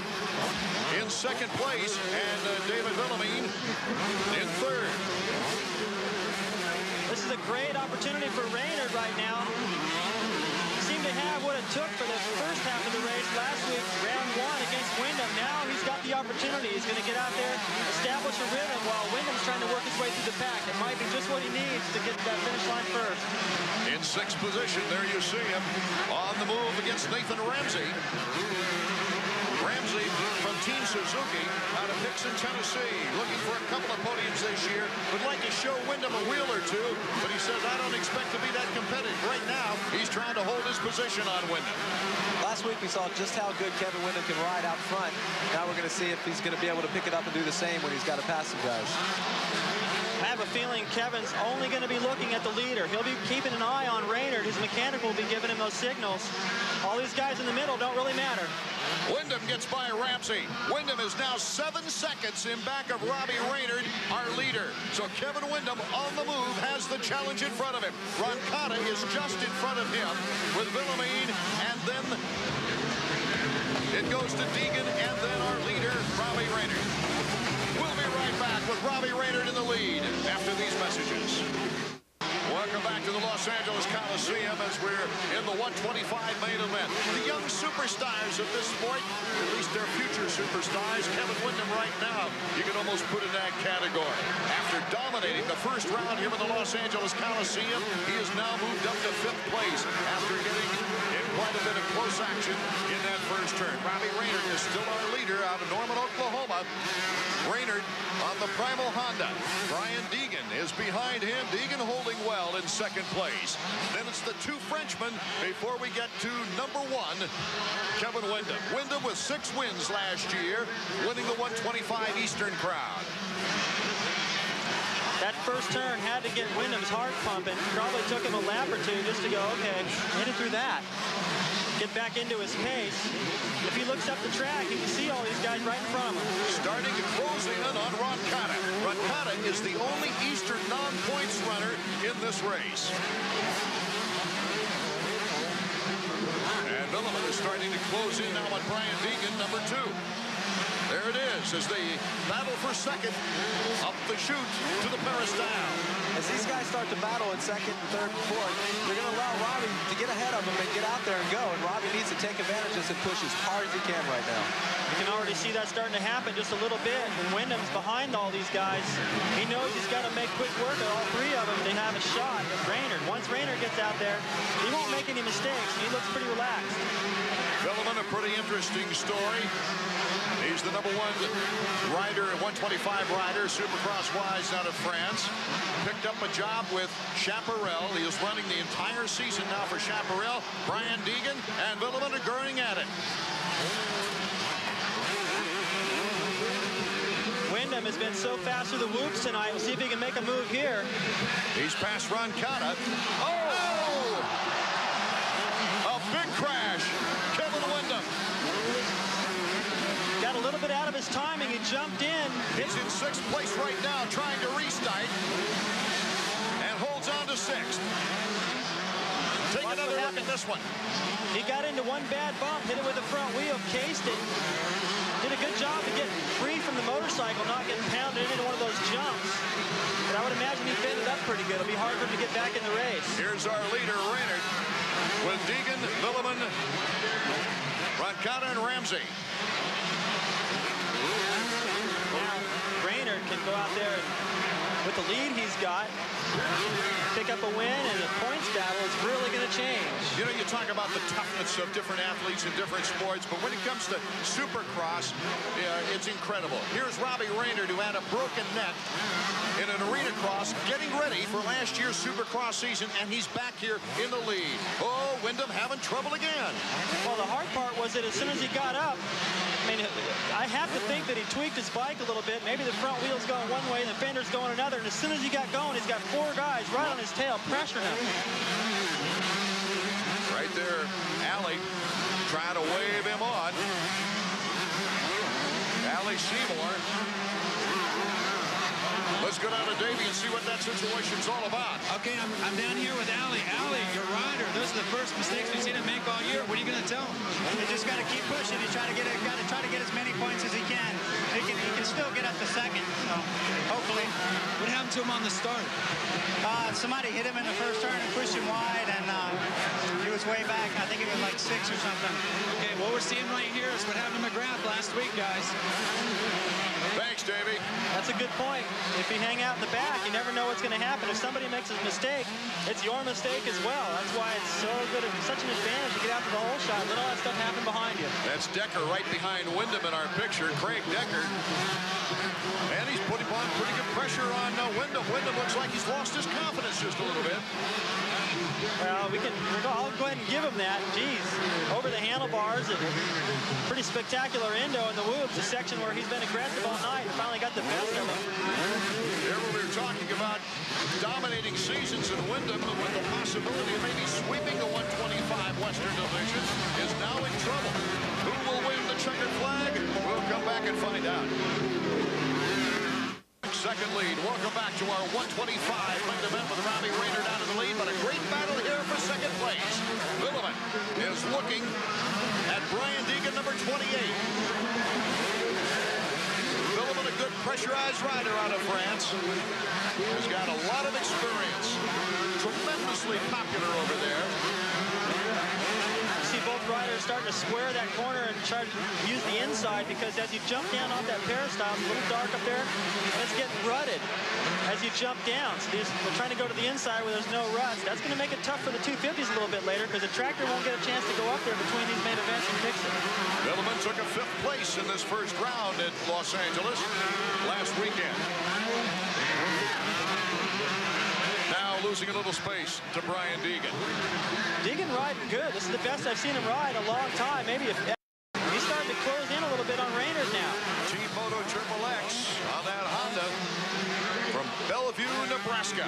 in second place and David Villeman in third. This is a great opportunity for Rayner right now. He seemed to have what it took for the first half of the race last week, round 1 against Windham. Now he's got the opportunity. He's going to get out there, establish a rhythm while Windham's trying to work his way through the pack. It might be just what he needs to get to that finish line first. In sixth position, there you see him on the move against Nathan Ramsey. Ramsey from Team Suzuki out of Dixon, Tennessee, looking for a couple of podiums this year. Would like to show Windham a wheel or two, but he says, I don't expect to be that competitive. Right now, he's trying to hold his position on Windham. Last week we saw just how good Kevin Windham can ride out front. Now we're going to see if he's going to be able to pick it up and do the same when he's got to pass some guys. I have a feeling Kevin's only going to be looking at the leader. He'll be keeping an eye on Rayner. His mechanic will be giving him those signals. All these guys in the middle don't really matter. Windham gets by Ramsey. Windham is now 7 seconds in back of Robbie Rayner, our leader. So Kevin Windham on the move has the challenge in front of him. Roncada is just in front of him with Villeman, and then it goes to Deegan, and then our leader, Robbie Rayner. We'll be right back with Robbie Rayner in the lead after these messages. Welcome back to the Los Angeles Coliseum as we're in the 125 main event. The young superstars of this sport, at least their future superstars, Kevin Windham right now, you can almost put in that category. After dominating the first round here in the Los Angeles Coliseum, he has now moved up to 5th place after getting in quite a bit of close action in that first turn. Robbie Rayner is still our leader out of Norman, Oklahoma. Raynard on the Primal Honda. Brian Deegan is behind him. Deegan holding well in second place. Then it's the two Frenchmen before we get to number 1, Kevin Windham. Windham with 6 wins last year, winning the 125 Eastern Crown. That first turn had to get Windham's heart pumping. Probably took him a lap or two just to go, okay, hit it through that. Get back into his pace. If he looks up the track, he can see all these guys right in front of him. Starting to close in on Roncada. Roncada is the only Eastern non-points runner in this race. And Milliman is starting to close in now on Brian Deegan, number 2. There it is as they battle for second up the chute to the Peristyle. As these guys start to battle in second, third, and fourth, they're going to allow Robbie to get ahead of them and get out there and go. And Robbie needs to take advantage of this and push as hard as he can right now. You can already see that starting to happen just a little bit. And Windham's behind all these guys. He knows he's got to make quick work of all 3 of them to have a shot at Raynard. Once Raynard gets out there, he won't make any mistakes. He looks pretty relaxed. Milliman, a pretty interesting story. He's the number 1 rider, 125 rider, Supercross-wise out of France. Picked up a job with Chaparral. He is running the entire season now for Chaparral. Brian Deegan and Milliman are going at it. Windham has been so fast through the whoops tonight. We'll see if he can make a move here. He's past Roncada. Oh! A big crash. Kevin Windham. Got a little bit out of his timing. He jumped in. He's in 6th place right now, trying to restart. And holds on to 6th. Take another look at this one. He got into one bad bump, hit it with the front wheel, cased it. Did a good job to get free from the motorcycle, not getting pounded into one of those jumps. But I would imagine he bended up pretty good. It'll be hard for him to get back in the race. Here's our leader, Raynard, with Deegan, Milliman, Roncada, and Ramsey. Now, Raynard can go out there and, with the lead he's got, pick up a win, and the points battle is really going to change. You know, you talk about the toughness of different athletes in different sports, but when it comes to Supercross, it's incredible. Here's Robbie Raynard, who had a broken neck in an arena cross, getting ready for last year's Supercross season, and he's back here in the lead. Oh, Windham having trouble again. Well, the hard part was that as soon as he got up, I mean, I have to think that he tweaked his bike a little bit. Maybe the front wheel's going one way and the fender's going another, and as soon as he got going, he's got 4 guys right on his tail pressuring him. Right there, Allie trying to wave him on. Allie Seymour. Let's go down to Davey and see what that situation's all about. Okay, I'm down here with Allie. Allie, your rider. Those are the first mistakes we've seen him make all year. What are you going to tell him? You just got to keep pushing. You got to try to get as many points as he can. He can still get up to second. So hopefully. What happened to him on the start? Somebody hit him in the first turn and pushed him wide, and he was way back. I think it was like 6 or something. Okay, what we're seeing right here is what happened to McGrath last week, guys. Thanks, Davey. That's a good point. If you hang out in the back, you never know what's going to happen. If somebody makes a mistake, it's your mistake as well. That's why it's so good. It's such an advantage to get out to the hole shot. Let all that stuff happen behind you. That's Decker right behind Windham in our picture. Craig Decker. And he's putting on pretty good pressure on Windham. Windham looks like he's lost his confidence just a little bit. Well, I'll go ahead and give him that. Geez, over the handlebars, and pretty spectacular endo in the whoops, a section where he's been aggressive all night and finally got the best of him. Here we were talking about dominating seasons in Windham, with the possibility of maybe sweeping the 125 Western Division, is now in trouble. Who will win the checkered flag? We'll come back and find out. Second lead. Welcome back to our 125 main event with Robbie Raynard out of the lead, but a great battle here for second place. Milliman is looking at Brian Deegan, number 28. Milliman, a good pressurized rider out of France. Has got a lot of experience. Tremendously popular over there. You see both riders starting to square that corner and try to use the inside, because as you jump down off that peristyle, it's a little dark up there, and it's getting rutted as you jump down. So they're trying to go to the inside where there's no ruts. That's going to make it tough for the 250s a little bit later, because the tractor won't get a chance to go up there between these main events and fix it. Milliman took a 5th place in this first round at Los Angeles last weekend. Now losing a little space to Brian Deegan. Deegan riding good. This is the best I've seen him ride a long time. Maybe if he's starting to close in a little bit on Raynard now. Team Moto Triple X on that Honda from Bellevue, Nebraska.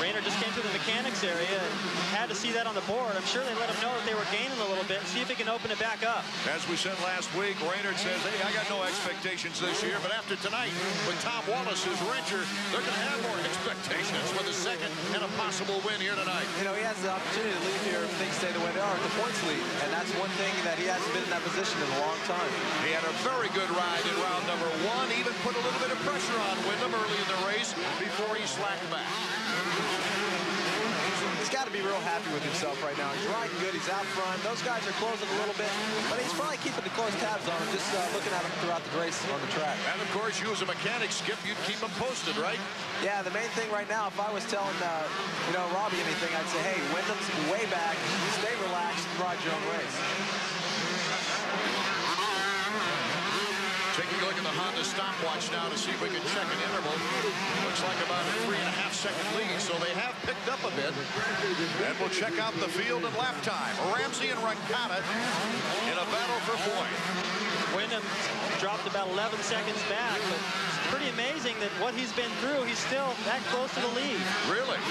Raynard just came through the mechanics area and had to see that on the board. I'm sure they let him know that they were gaining a little bit and see if he can open it back up. As we said last week, Raynard says, hey, I got no expectations this year, but after tonight, with Tom Wallace as wrencher, they're going to have more expectations with a second and a possible win here tonight. You know, he has the opportunity to leave here if things stay the way they are at the points lead, and that's one thing that he hasn't been in that position in a long time. He had a very good ride in round number 1, even put a little bit of pressure on Windham early in the race before he slacked back. He's got to be real happy with himself right now. He's riding good. He's out front. Those guys are closing a little bit, but he's probably keeping the close tabs on him, just looking at him throughout the race on the track. And, of course, you as a mechanic, Skip, you'd keep him posted, right? Yeah, the main thing right now, if I was telling, Robbie anything, I'd say, hey, Wyndham's way back. Stay relaxed and ride your own race. Taking a look at the Honda stopwatch now to see if we can check an interval. Looks like about a 3.5-second lead, so they have picked up a bit. And we'll check out the field and lap time. Ramsey and Rancata in a battle for point. Wyndham dropped about 11 seconds back, but it's pretty amazing that what he's been through, he's still that close to the lead. Really?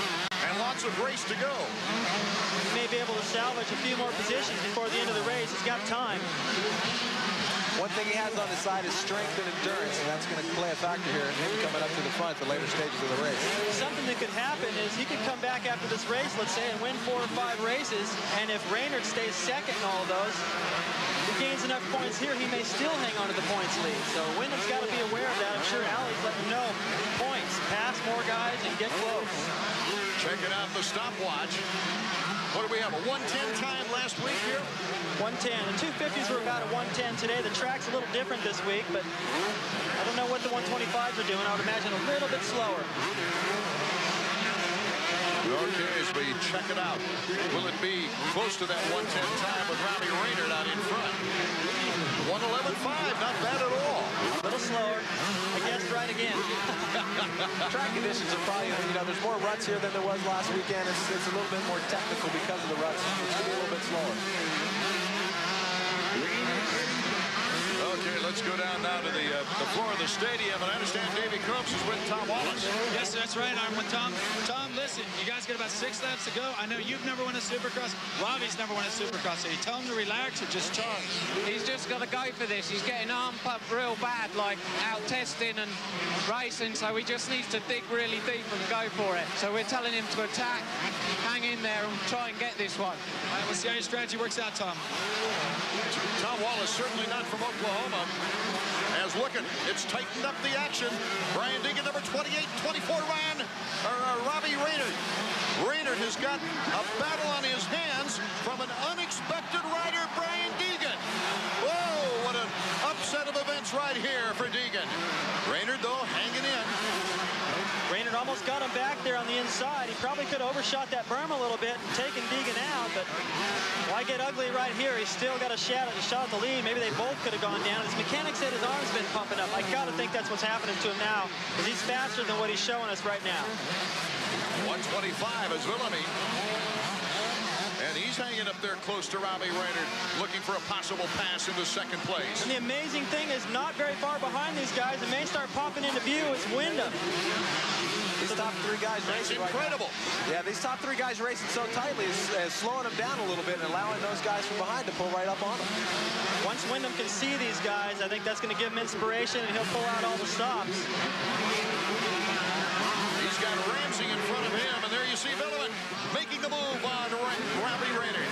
And lots of race to go. He may be able to salvage a few more positions before the end of the race. He's got time. One thing he has on his side is strength and endurance, and that's going to play a factor here in him coming up to the front at the later stages of the race. Something that could happen is he could come back after this race, let's say, and win 4 or 5 races, and if Raynard stays second in all of those, he gains enough points here, he may still hang on to the points lead. So Wyndham's got to be aware of that. I'm sure Allie's letting him know. Points, pass more guys, and get close. Checking out the stopwatch. What do we have, a 1:10 time last week here? 1:10. The 250s were about a 1:10 today. The track's a little different this week, but I don't know what the 125s are doing. I would imagine a little bit slower. Okay, as we check it out, will it be close to that 1:10 time with Robbie Raynard out in front? 1:11.5, not bad at all. A little slower. I guessed right again. Track conditions are probably, there's more ruts here than there was last weekend. It's a little bit more technical because of the ruts. It's going to be a little bit slower. Okay, let's go down now to the floor of the stadium, and I understand Davey Combs is with Tom Wallace. Yes, that's right. I'm with Tom. Tom, listen, you guys got about 6 laps to go. I know you've never won a Supercross. Robbie's never won a Supercross. So you tell him to relax and just charge. He's just got to go for this. He's getting arm pumped real bad, like out testing and racing, so he just needs to dig really deep and go for it. So we're telling him to attack, hang in there, and try and get this one. All right, we'll see how your strategy works out, Tom. Tom Wallace, certainly not from Oklahoma, as looking, it's tightened up the action. Brian Deegan, number 28, 24, Robbie Raynard. Raynard has got a battle on his hands from an unexpected rider, Brian Deegan. Whoa, what an upset of events right here for Deegan. Raynard, though, hanging in. Raynard almost got him back there on the inside. He probably could have overshot that berm a little bit and taken Deegan out, but why get ugly right here? He's still got a shot at the lead. Maybe they both could have gone down. His mechanic said his arm's been pumping up. I got to think that's what's happening to him now, because he's faster than what he's showing us right now. 125 is Villamy. And he's hanging up there close to Robbie Raynard, looking for a possible pass into second place. And the amazing thing is, not very far behind these guys, and may start popping into view, is Wyndham. These top 3 guys racing incredible. Right now. Yeah, these top 3 guys racing so tightly is slowing them down a little bit and allowing those guys from behind to pull right up on them. Once Wyndham can see these guys, I think that's going to give him inspiration, and he'll pull out all the stops. He's got Ramsey in front of him, and there you see Milliman making the move on Robbie Raynard.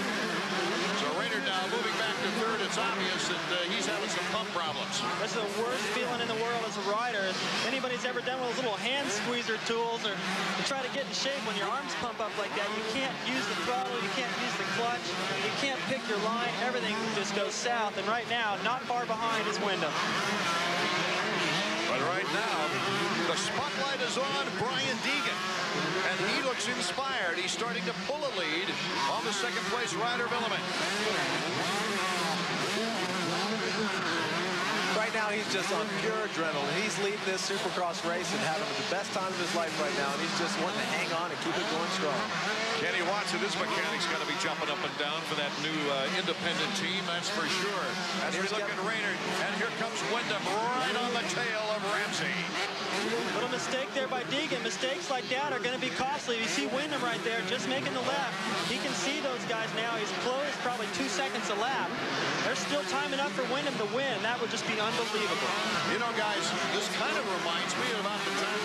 So Raynard now moving back to third. It's obvious that he's having some pump problems. That's the worst feeling in the world as a rider. If anybody's ever ever done one of those little hand squeezer tools or to try to get in shape when your arms pump up like that, you can't use the throttle, you can't use the clutch, you can't pick your line, everything just goes south. And right now, not far behind is Wyndham. But right now, the spotlight is on Brian Deegan, and he looks inspired. He's starting to pull a lead on the second-place rider, Milliman. Right now, he's just on pure adrenaline. He's leading this Supercross race and having the best time of his life right now, and he's just wanting to hang on and keep it going strong. Kenny Watson, his mechanic's got to be jumping up and down for that new independent team, that's for sure. As we look at Raynard, and here comes Wyndham right on the tail of Ramsey. Little mistake there by Deegan. Mistakes like that are going to be costly. You see Wyndham right there just making the left. He can see those guys now. He's closed probably 2 seconds a lap. There's still time enough for Wyndham to win. That would just be unbelievable. You know, guys, this kind of reminds me about the time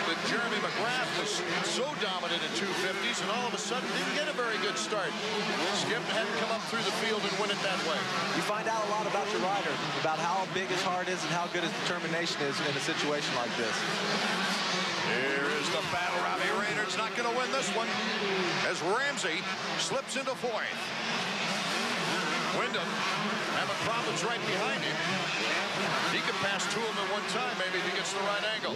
that Jeremy McGrath was so dominant in 250s and all of a sudden didn't get a very good start. Skip hadn't come up through the field and win it that way. You find out a lot about your rider, about how big his heart is and how good his determination is in a situation like this. Here is the battle. Robbie Raynard's not going to win this one as Ramsey slips into fourth. Wyndham having problems right behind him. He can pass two of them at one time, maybe, if he gets the right angle.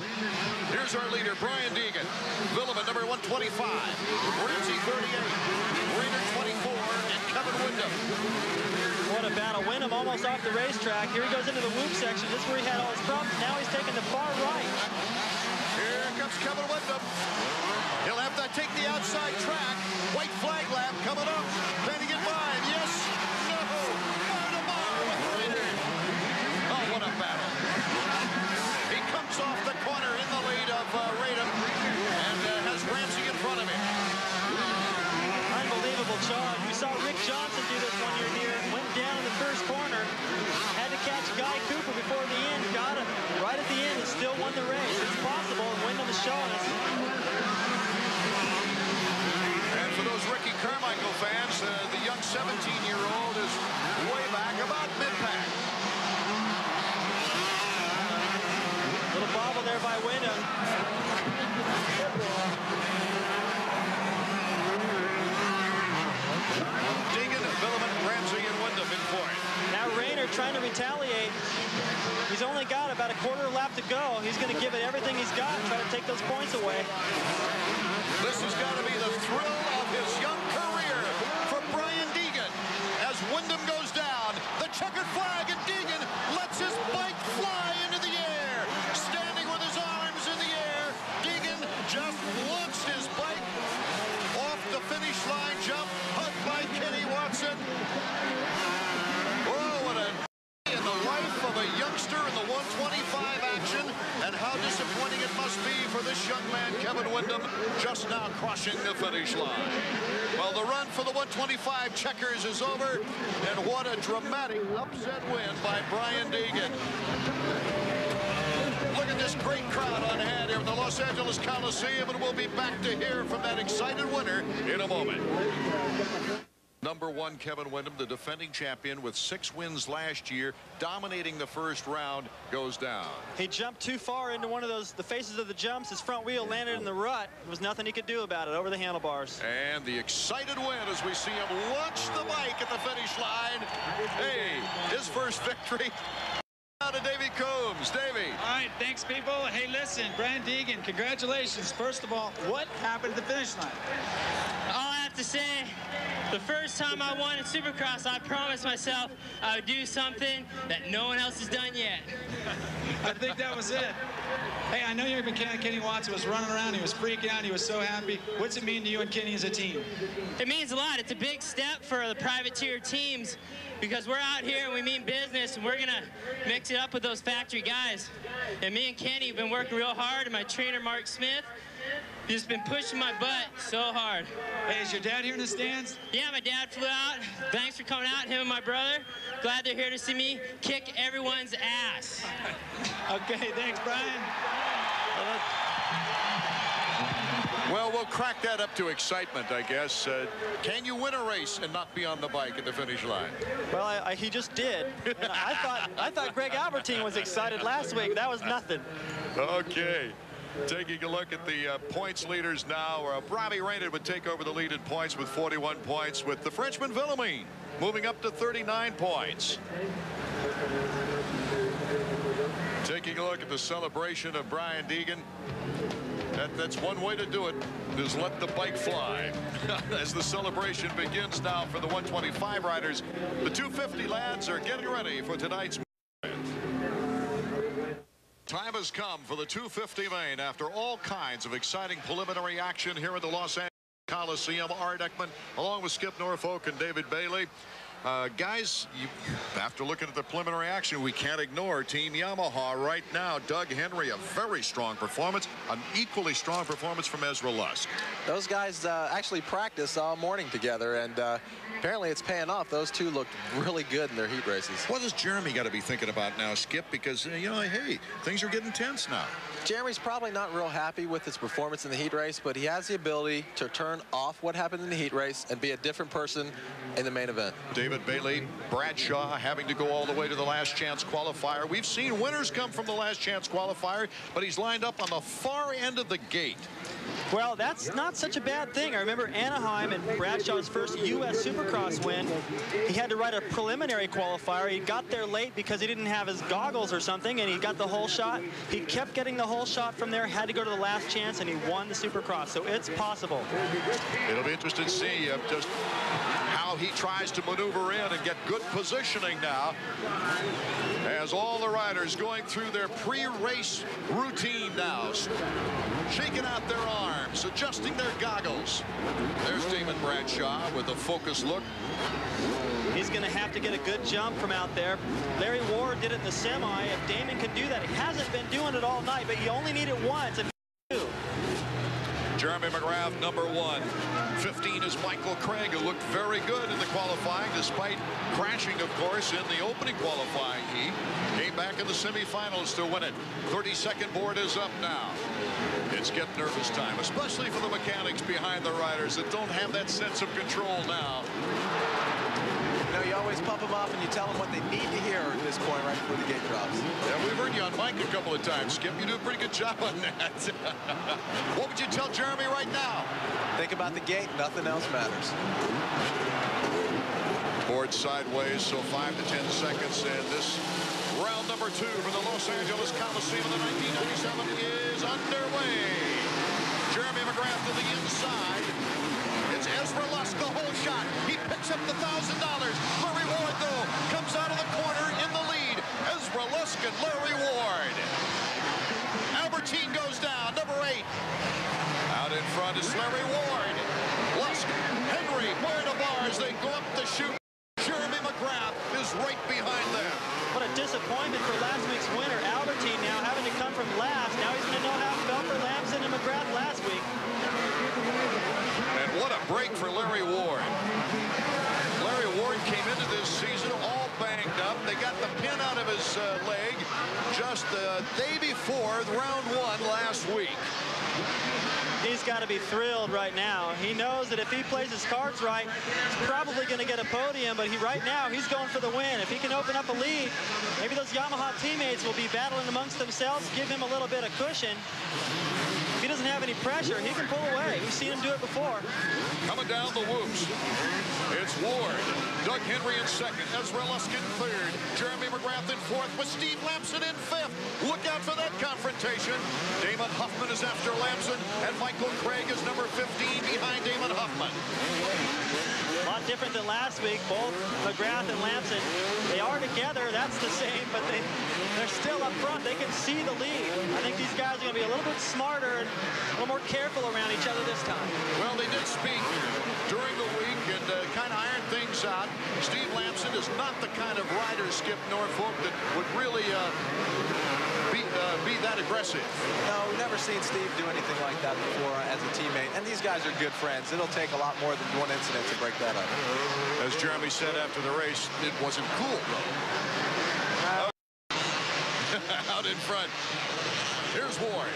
Here's our leader, Brian Deegan. Villeman, number 125. Ramsey, 38. Raynard, 24. And Kevin Wyndham. What a battle. Wyndham almost off the racetrack. Here he goes into the whoop section. This is where he had all his problems. Now he's taking the far right. Here comes Kevin Wyndham. He'll have to take the outside track. White flag lap coming up. Can he get by him? Yes. No. Bar to bar with Raynard. Oh, what a battle. He comes off the corner in the lead of Raynard and has Ramsey in front of him. Unbelievable charge. We saw Rick Johnson do this one year here. Went down in the first corner. Had to catch Guy Cooper before the end. Got him right at the end and still won the race. It's possible. Wyndham is showing us. And for those Ricky Carmichael fans, the young 17-year-old is way back about mid-pack. Little bobble there by Wyndham. Deegan, Villeman, Ramsey, and Wyndham in fourth. Now Raynard trying to retaliate. He's only got about a quarter lap to go. He's going to give it everything he's got and try to take those points away. This has got to be the thrill of his young career for Brian Deegan. As Wyndham goes down, the checkered flag, and Deegan lets his bike fly into the air. Standing with his arms in the air, Deegan just launched his bike off the finish line jump, hugged by Kenny Watson. Oh, what a in the life of a youngster in the 125 action, and how disappointing it must be for this young man, Kevin Wyndham, just now crossing the finish line. Well, the run for the 125 checkers is over, and what a dramatic upset win by Brian Deegan. Look at this great crowd on hand here at the Los Angeles Coliseum, and we'll be back to hear from that excited winner in a moment. Number one, Kevin Wyndham, the defending champion with 6 wins last year, dominating the first round, goes down. He jumped too far into one of the faces of the jumps. His front wheel landed in the rut. There was nothing he could do about it over the handlebars. And the excited win as we see him launch the bike at the finish line. Hey, his first victory. Now to Davey Coombs. Davey. All right, thanks, people. Hey, listen, Brian Deegan, congratulations. First of all, what happened at the finish line? All I have to say, the first time I won in Supercross, I promised myself I would do something that no one else has done yet. I think that was it. Hey, I know your mechanic, Kenny Watson, was running around. He was freaking out. He was so happy. What's it mean to you and Kenny as a team? It means a lot. It's a big step for the privateer teams because we're out here and we mean business, and we're going to mix it up with those factory guys. And me and Kenny have been working real hard, and my trainer, Mark Smith, just been pushing my butt so hard. Hey, is your dad here in the stands? Yeah, my dad flew out. Thanks for coming out, him and my brother. Glad they're here to see me kick everyone's ass. Okay, thanks, Brian. Well, we'll crack that up to excitement, I guess. Can you win a race and not be on the bike at the finish line? Well, he just did. And I thought Greg Albertine was excited last week. That was nothing. Okay. Taking a look at the points leaders now. Robbie Raynard would take over the lead in points with 41 points, with the Frenchman Villemine moving up to 39 points. Taking a look at the celebration of Brian Deegan. That's one way to do it, is let the bike fly. As the celebration begins now for the 125 riders, the 250 lads are getting ready for tonight's event. Time has come for the 250 main after all kinds of exciting preliminary action here at the Los Angeles Coliseum. Art Ekman along with Skip Norfolk and David Bailey. Guys, after looking at the preliminary action, we can't ignore Team Yamaha right now. Doug Henry, a very strong performance, an equally strong performance from Ezra Lusk. Those guys actually practiced all morning together, and apparently it's paying off. Those two looked really good in their heat races. What does Jeremy got to be thinking about now, Skip? Because, you know, hey, things are getting tense now. Jeremy's probably not real happy with his performance in the heat race, but he has the ability to turn off what happened in the heat race and be a different person in the main event. David Bailey, Bradshaw having to go all the way to the last chance qualifier. We've seen winners come from the last chance qualifier, but he's lined up on the far end of the gate. Well, that's not such a bad thing. I remember Anaheim and Bradshaw's first U.S. Supercross win. He had to ride a preliminary qualifier. He got there late because he didn't have his goggles or something, and he got the whole shot. He kept getting the whole shot from there, had to go to the last chance, and he won the Supercross. So it's possible. It'll be interesting to see just how he tries to maneuver in and get good positioning now, as all the riders going through their pre-race routine now, shaking out their arms, adjusting their goggles. There's Damon Bradshaw with a focused look. He's going to have to get a good jump from out there. Larry Ward did it in the semi. If Damon can do that, he hasn't been doing it all night, but you only need it once. If you do. Jeremy McGrath, number 1. 15 is Michael Craig, who looked very good in the qualifying, despite crashing, of course, in the opening qualifying heat. Came back in the semifinals to win it. 32nd board is up now. It's get nervous time, especially for the mechanics behind the riders that don't have that sense of control now. You know, you always pump them up and you tell them what they need to hear at this point right before the gate drops. Yeah, we've heard you on mic a couple of times, Skip. You do a pretty good job on that. What would you tell Jeremy right now? Think about the gate. Nothing else matters. Board sideways, so 5 to 10 seconds, and this round number 2 for the Los Angeles Coliseum in the 1997 is underway. Jeremy McGrath to the inside. It's Ezra Lusk, the whole shot. He picks up the $1,000. Larry Ward, though, comes out of the corner in the lead. Ezra Lusk and Larry Ward. Albertine goes down, number 8. Out in front is Larry Ward. Lusk, Henry, Moira bars. They go up the chute. Jeremy McGrath is right behind them. What a disappointment for last week's winner, Albertine, now having to come from last. Now he's going to know how it felt for Lamson and McGrath last week. And what a break for Larry Ward. Larry Ward came into this season all banged up. They got the pin out of his leg just the day before round 1 last week. He's got to be thrilled right now. He knows that if he plays his cards right, he's probably going to get a podium, but right now he's going for the win. If he can open up a lead, maybe those Yamaha teammates will be battling amongst themselves, give him a little bit of cushion. If he doesn't have any pressure, he can pull away. We've seen him do it before. Coming down the whoops, it's Ward. Doug Henry in 2nd, Ezra Lusk in 3rd, Jeremy McGrath in 4th, with Steve Lamson in 5th. Look out for that confrontation. Damon Huffman is after Lamson, and Michael Craig is number 15 behind Damon Huffman. A lot different than last week. Both McGrath and Lamson, they are together. That's the same, but they're still up front. They can see the lead. I think these guys are going to be a little bit smarter and a little more careful around each other this time. Well, they did speak during the week and kind of iron things out. Steve Lamson is not the kind of rider, Skip Norfolk, that would really be that aggressive. No, we've never seen Steve do anything like that before as a teammate. And these guys are good friends. It'll take a lot more than one incident to break that up. As Jeremy said after the race, it wasn't cool, though. Out in front. Here's Ward.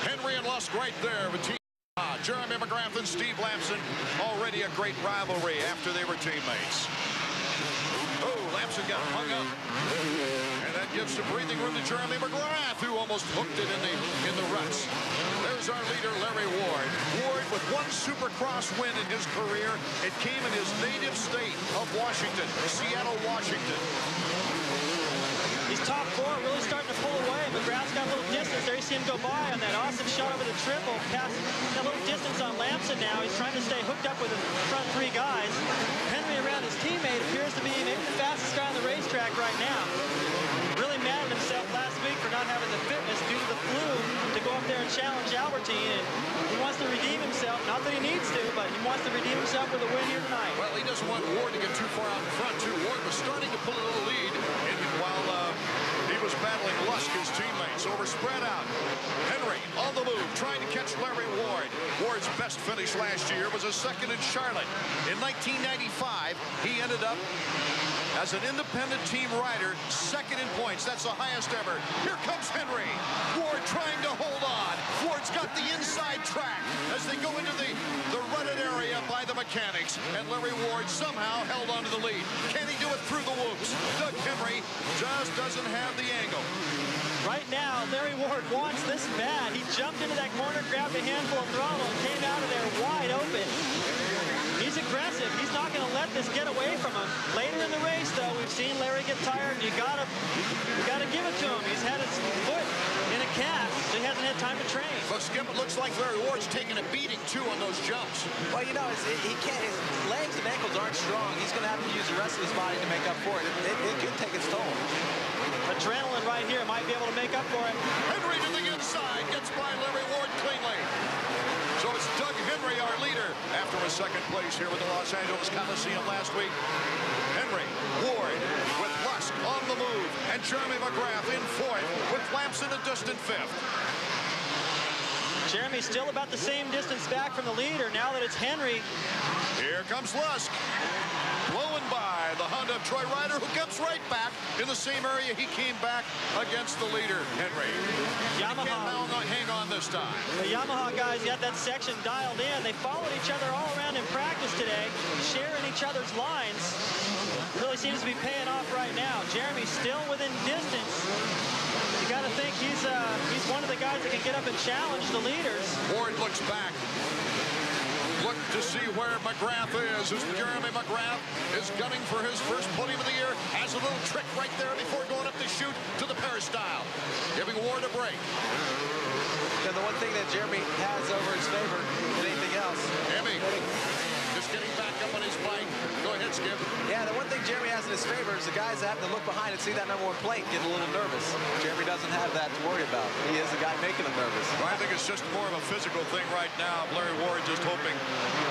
Henry and Lusk right there with Team Jeremy McGrath and Steve Lamson, already a great rivalry after they were teammates. Oh, Lamson got hung up. And that gives some breathing room to Jeremy McGrath, who almost hooked it in the ruts. There's our leader, Larry Ward. Ward with one Supercross win in his career. It came in his native state of Washington, Seattle, Washington. He's top four, really starting to pull away. McGrath's got a little distance there. You see him go by on that awesome shot over the triple. Past a little distance on Lamson now. He's trying to stay hooked up with the front three guys. Henry around his teammate appears to be maybe the fastest guy on the racetrack right now. Really mad at himself last week for not having the fitness due to the flu to go up there and challenge Albertine. And he wants to redeem himself. Not that he needs to, but he wants to redeem himself with a win here tonight. Well, he doesn't want Ward to get too far out in front, too. Ward was starting to pull a little lead while he was battling Lusk, his teammates, over spread out. Henry on the move, trying to catch Larry Ward. Ward's best finish last year was a second in Charlotte. In 1995, he ended up as an independent team rider, second in points. That's the highest ever. Here comes Henry. Ward trying to hold on. Ward's got the inside track as they go into the rutted area by the mechanics. And Larry Ward somehow held on to the lead. Can he do it through the whoops? Doug Henry just doesn't have the angle. Right now, Larry Ward wants this bad. He jumped into that corner, grabbed a handful of throttle, and came out of there wide open. He's aggressive. He's not going to let this get away from him. Later in the race, though, we've seen Larry get tired, and you gotta give it to him. He's had his foot in a cast, so he hasn't had time to train. But Skip, it looks like Larry Ward's taking a beating too on those jumps. Well, you know, he can't. His legs and ankles aren't strong. He's going to have to use the rest of his body to make up for it. It could take its toll. Adrenaline right here might be able to make up for it. Henry to the inside, gets by Larry Ward cleanly. So it's Doug Henry, our leader, after a second place here with the Los Angeles Coliseum last week. Henry, Ward with Lusk on the move, and Jeremy McGrath in fourth with Lamson a distant fifth. Jeremy's still about the same distance back from the leader now that it's Henry. Here comes Lusk. Blowing by the Honda of Troy Ryder, who comes right back in the same area he came back against the leader, Henry. Yamaha. Can't hang on this time. The Yamaha guys got that section dialed in. They followed each other all around in practice today, sharing each other's lines. Really seems to be paying off right now. Jeremy's still within distance. You got to think he's one of the guys that can get up and challenge the leaders. Ward looks back. Look to see where McGrath is. As Jeremy McGrath is gunning for his first podium of the year. Has a little trick right there before going up the chute to the peristyle, giving Ward a break. And the one thing that Jeremy has over his favor than anything else. Emmy just getting back up on his bike. Go ahead, Skip. Yeah, the one thing Jeremy has in his favor is the guys that have to look behind and see that #1 plate get a little nervous. Jeremy doesn't have that to worry about. He is the guy making them nervous. Well, I think it's just more of a physical thing right now. Larry Ward just hoping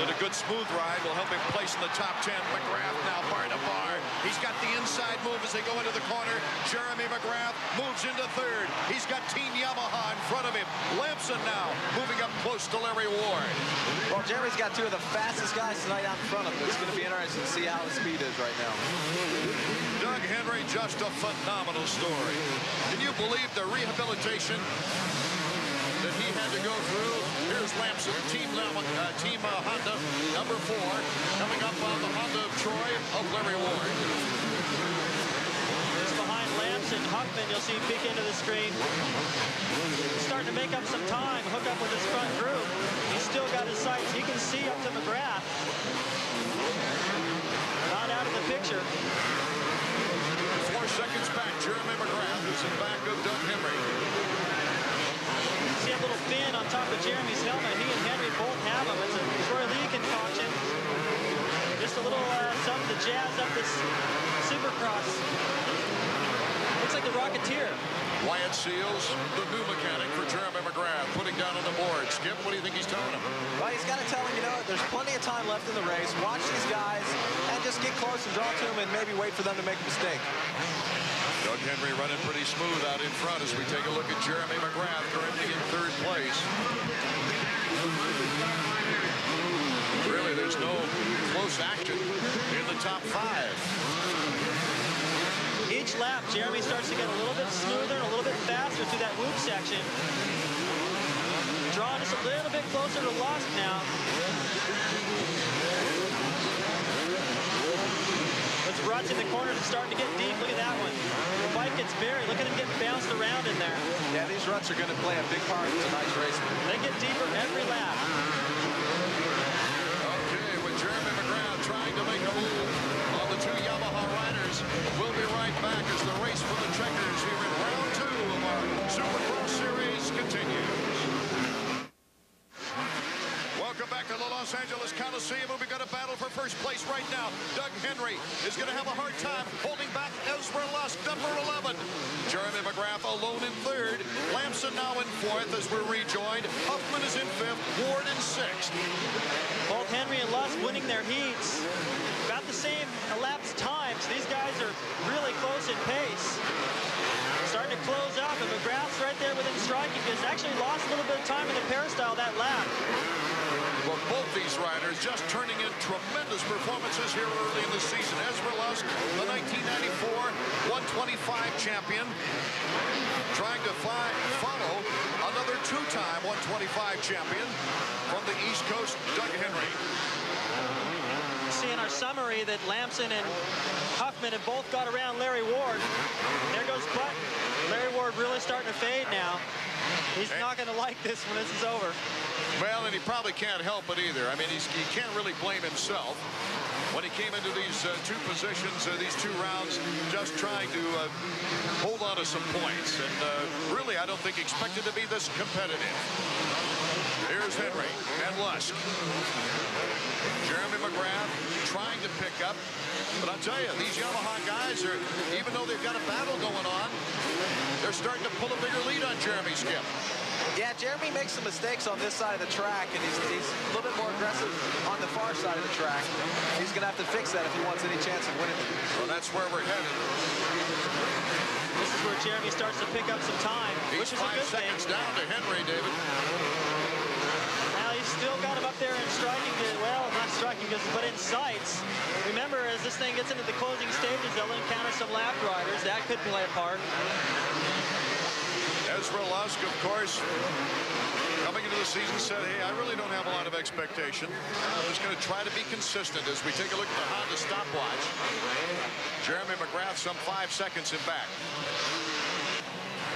that a good smooth ride will help him place in the top 10. McGrath now bar to bar. He's got the inside move as they go into the corner. Jeremy McGrath moves into third. He's got Team Yamaha in front of him. Lamson now moving up close to Larry Ward. Well, Jeremy's got two of the fastest guys tonight out in front of him. It's going to be interesting to see how his speed is right now. Doug Henry, just a phenomenal story. Can you believe the rehabilitation that he had to go through? Here's Lamson, Team Honda, number 4, coming up on the Honda of Troy of Larry Ward. Just behind Lamson, Huffman, you'll see peek into the screen. He's starting to make up some time, hook up with his front group. He's still got his sights. He can see up to McGrath. Not out of the picture. 4 seconds back, Jeremy McGrath is in back of Doug Henry. See a little fin on top of Jeremy's helmet. He and Henry both have them. It's a Troy Lee concoction. Just a little something to jazz up this Supercross. Looks like the Rocketeer. Wyatt Seals, the new mechanic for Jeremy McGrath, putting down on the board. Skip, what do you think he's telling him? Well, he's got to tell him, you know, there's plenty of time left in the race. Watch these guys and just get close and draw to them and maybe wait for them to make a mistake. Doug Henry running pretty smooth out in front as we take a look at Jeremy McGrath currently in third place. Really, there's no close action in the top 5. Each lap, Jeremy starts to get a little bit smoother and a little bit faster through that whoop section. drawing just a little bit closer to Lusk now. Those ruts in the corners are starting to get deep. Look at that one. The bike gets buried. Look at him getting bounced around in there. Yeah, these ruts are going to play a big part in tonight's race. They get deeper every lap. Okay, with Jeremy McGrath trying to make a move on the two Yamaha riders. We'll be right back as the race for the checkers here in round 2 of our Supercross Series continues. Welcome back to the Los Angeles Coliseum. We've got a battle for first place right now. Doug Henry is going to have a hard time holding back Ezra Lusk, number 11. Jeremy McGrath alone in 3rd. Lamson now in 4th as we're rejoined. Huffman is in 5th. Ward in 6th. Both Henry and Lusk winning their heats. About the same elapsed times. These guys are really close in pace. Starting to close up, and McGrath's right there within striking distance. Actually lost a little bit of time in the peristyle that lap. Well, both these riders just turning in tremendous performances here early in the season. Ezra Lusk, the 1994 125 champion, trying to follow another two-time 125 champion from the East Coast, Doug Henry. You see in our summary that Lamson and Huffman have both got around Larry Ward. There goes Button. Larry Ward really starting to fade now. He's not going to like this when this is over. Well, and he probably can't help it either. I mean, he can't really blame himself when he came into these two positions, these 2 rounds, just trying to hold on to some points. And really, I don't think expected to be this competitive. Here's Henry and Lusk. Jeremy McGrath trying to pick up. But I'll tell you, these Yamaha guys are, even though they've got a battle going on, they're starting to pull a bigger lead on Jeremy, Skip. Yeah, Jeremy makes some mistakes on this side of the track, and he's a little bit more aggressive on the far side of the track. He's going to have to fix that if he wants any chance of winning. Well, that's where we're headed. This is where Jeremy starts to pick up some time, which is a good thing. 5 seconds down to Henry, David. Now he's still got him up there in striking, well, not striking distance, but in sights. Remember, as this thing gets into the closing stages, they'll encounter some lap riders. That could play a part. Ezra Lusk, of course, coming into the season said, hey, I really don't have a lot of expectation. I'm just going to try to be consistent as we take a look at the Honda stopwatch. Jeremy McGrath some 5 seconds in back.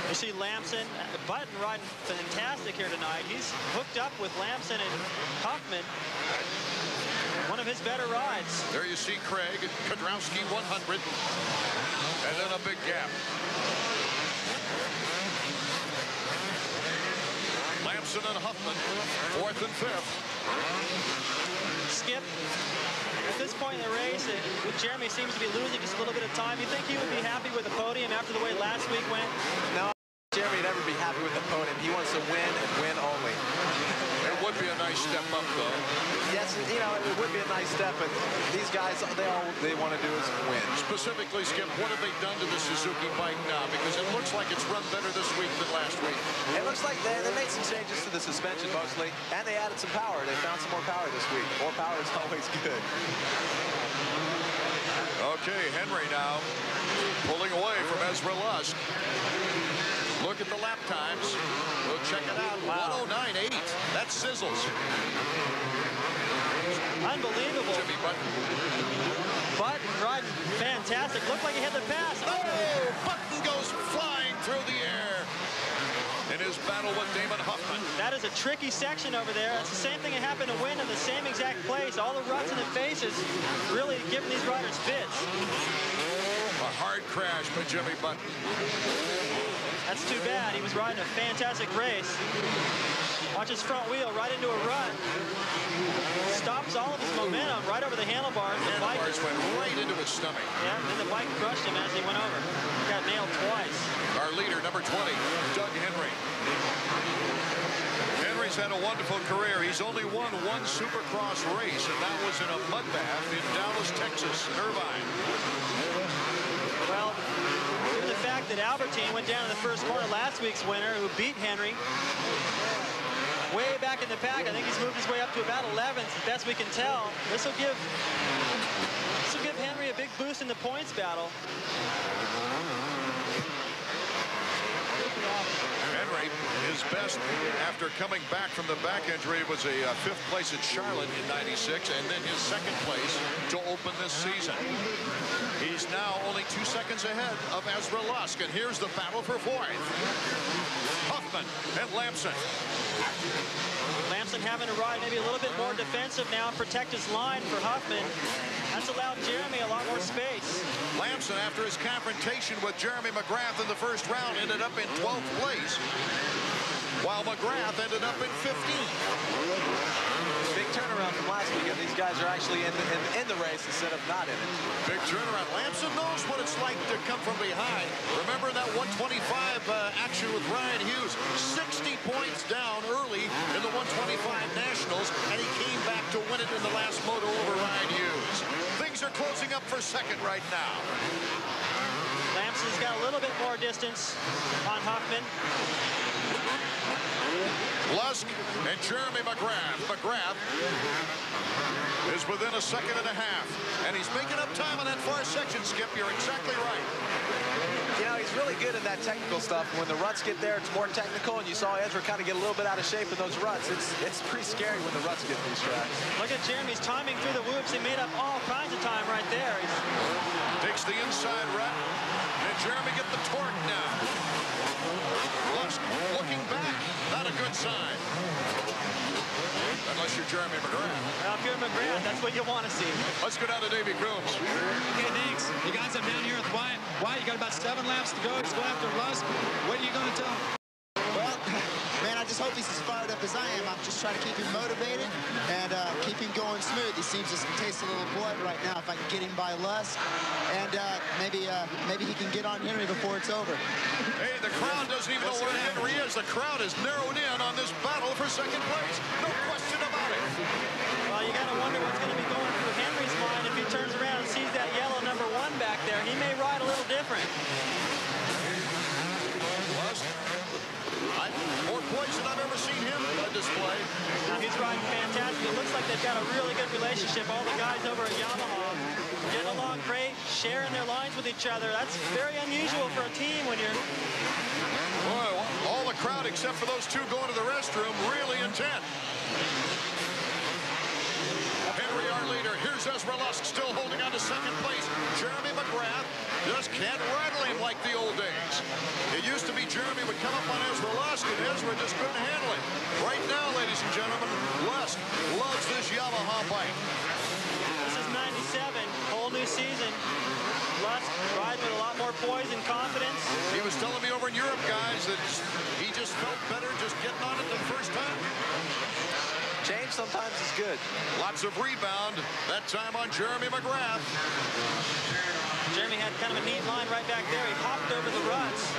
You see Lamson, Button riding fantastic here tonight. He's hooked up with Lamson and Huffman. One of his better rides. There you see Craig, Kodrowski 100, and then a big gap. Lamson and Huffman, 4th and 5th. Skip, at this point in the race, Jeremy seems to be losing just a little bit of time. You think he would be happy with the podium after the way last week went? No, Jeremy would never be happy with the podium. He wants to win and win only. It would be a nice step up, though. Yes, you know, it would be a nice step, but these guys, all they want to do is win. Specifically, Skip, what have they done to the Suzuki bike now? Because it looks like it's run better this week than last week. It looks like they made some changes to the suspension mostly, and they added some power. They found some more power this week. More power is always good. Okay, Henry now pulling away from Ezra Lusk. Look at the lap times. We'll check it out. Wow. 109.8. That sizzles. Unbelievable. Jimmy Button. Button riding fantastic. Looked like he had the pass. Oh, Button goes flying through the air in his battle with Damon Huffman. That is a tricky section over there. It's the same thing that happened to Wynn in the same exact place. All the ruts in the faces really giving these riders fits. A hard crash by Jimmy Button. That's too bad. He was riding a fantastic race. Watch his front wheel right into a rut. Stops all of his momentum right over the handlebars. The handlebars went right into his stomach. Yeah, and the bike crushed him as he went over. He got nailed twice. Our leader, number 20, Doug Henry. Henry's had a wonderful career. He's only won 1 Supercross race, and that was in a mud bath in Dallas, Texas, Irvine. Well, given the fact that Albertine went down in the first corner, last week's winner, who beat Henry, way back in the pack. I think he's moved his way up to about 11th, as best we can tell. This will give Henry a big boost in the points battle. Henry is best after coming back from the back injury was a 5th place in Charlotte in '96, and then his 2nd place to open this season. He's now only 2 seconds ahead of Ezra Lusk, and here's the battle for 4th. Huffman and Lamson. Lamson having to ride maybe a little bit more defensive now and protect his line for Huffman. That's allowed Jeremy a lot more space. Lamson, after his confrontation with Jeremy McGrath in the 1st round, ended up in 12th place, while McGrath ended up in 15th. Big turnaround from last weekend. These guys are actually in the race instead of not in it. Big turnaround. Lamson knows what it's like to come from behind. Remember that 125 action with Ryan Hughes. 60 points down early in the 125 Nationals, and he came back to win it in the last moto over Ryan Hughes. Things are closing up for 2nd right now. Lamson's got a little bit more distance on Huffman. Lusk and Jeremy McGrath. McGrath is within a 1.5 seconds, and he's making up time on that far section, Skip. You're exactly right. You know, he's really good in that technical stuff. When the ruts get there, it's more technical, and you saw Ezra kind of get a little bit out of shape in those ruts. It's pretty scary when the ruts get in these tracks. Look at Jeremy's timing through the whoops. He made up all kinds of time right there. Takes the inside rut, and Jeremy get the torque now. Lusk looking back. Not a good sign. Unless you're Jeremy McGrath. Well, if you're McGrath, that's what you want to see. Let's go down to Davey Grooms. Okay, thanks. You guys, I'm down here with Wyatt. Wyatt, you got about 7 laps to go. Just go after Lusk. What are you going to tell him? Well, man, I just hope he's as fired up as I am. I'm just trying to keep him motivated and keep him going smooth. He seems to taste a little blood right now. If I can get him by Lusk, and maybe he can get on Henry before it's over. Hey, the crowd doesn't even know where Henry is. The crowd is narrowed in on this battle for 2nd place. No question about it. Well, you got to wonder what's going to be going through Henry's mind if he turns around and sees that yellow number 1 back there. He may ride a little different. Lusk, more points than I've ever seen him display. Now he's riding fantastic. It looks like they've got a really good relationship. All the guys over at Yamaha getting along great, sharing their lines with each other. That's very unusual for a team when you're... Boy, all the crowd except for those 2 going to the restroom, really intent. Henry, our leader. Here's Ezra Lusk still holding on to 2nd place. Jeremy McGrath just can't rattle him like the old days. It used to be Jeremy would come up on Ezra Lusk, and Ezra just couldn't handle it. Right now, ladies and gentlemen, Lusk loves this Yamaha bike. This is 97, whole new season. Lusk riding with a lot more poise and confidence. He was telling me over in Europe, guys, that he just felt better just getting on it the first time. Change sometimes is good. Lots of rebound, that time on Jeremy McGrath. Jeremy had kind of a neat line right back there. He hopped over the ruts.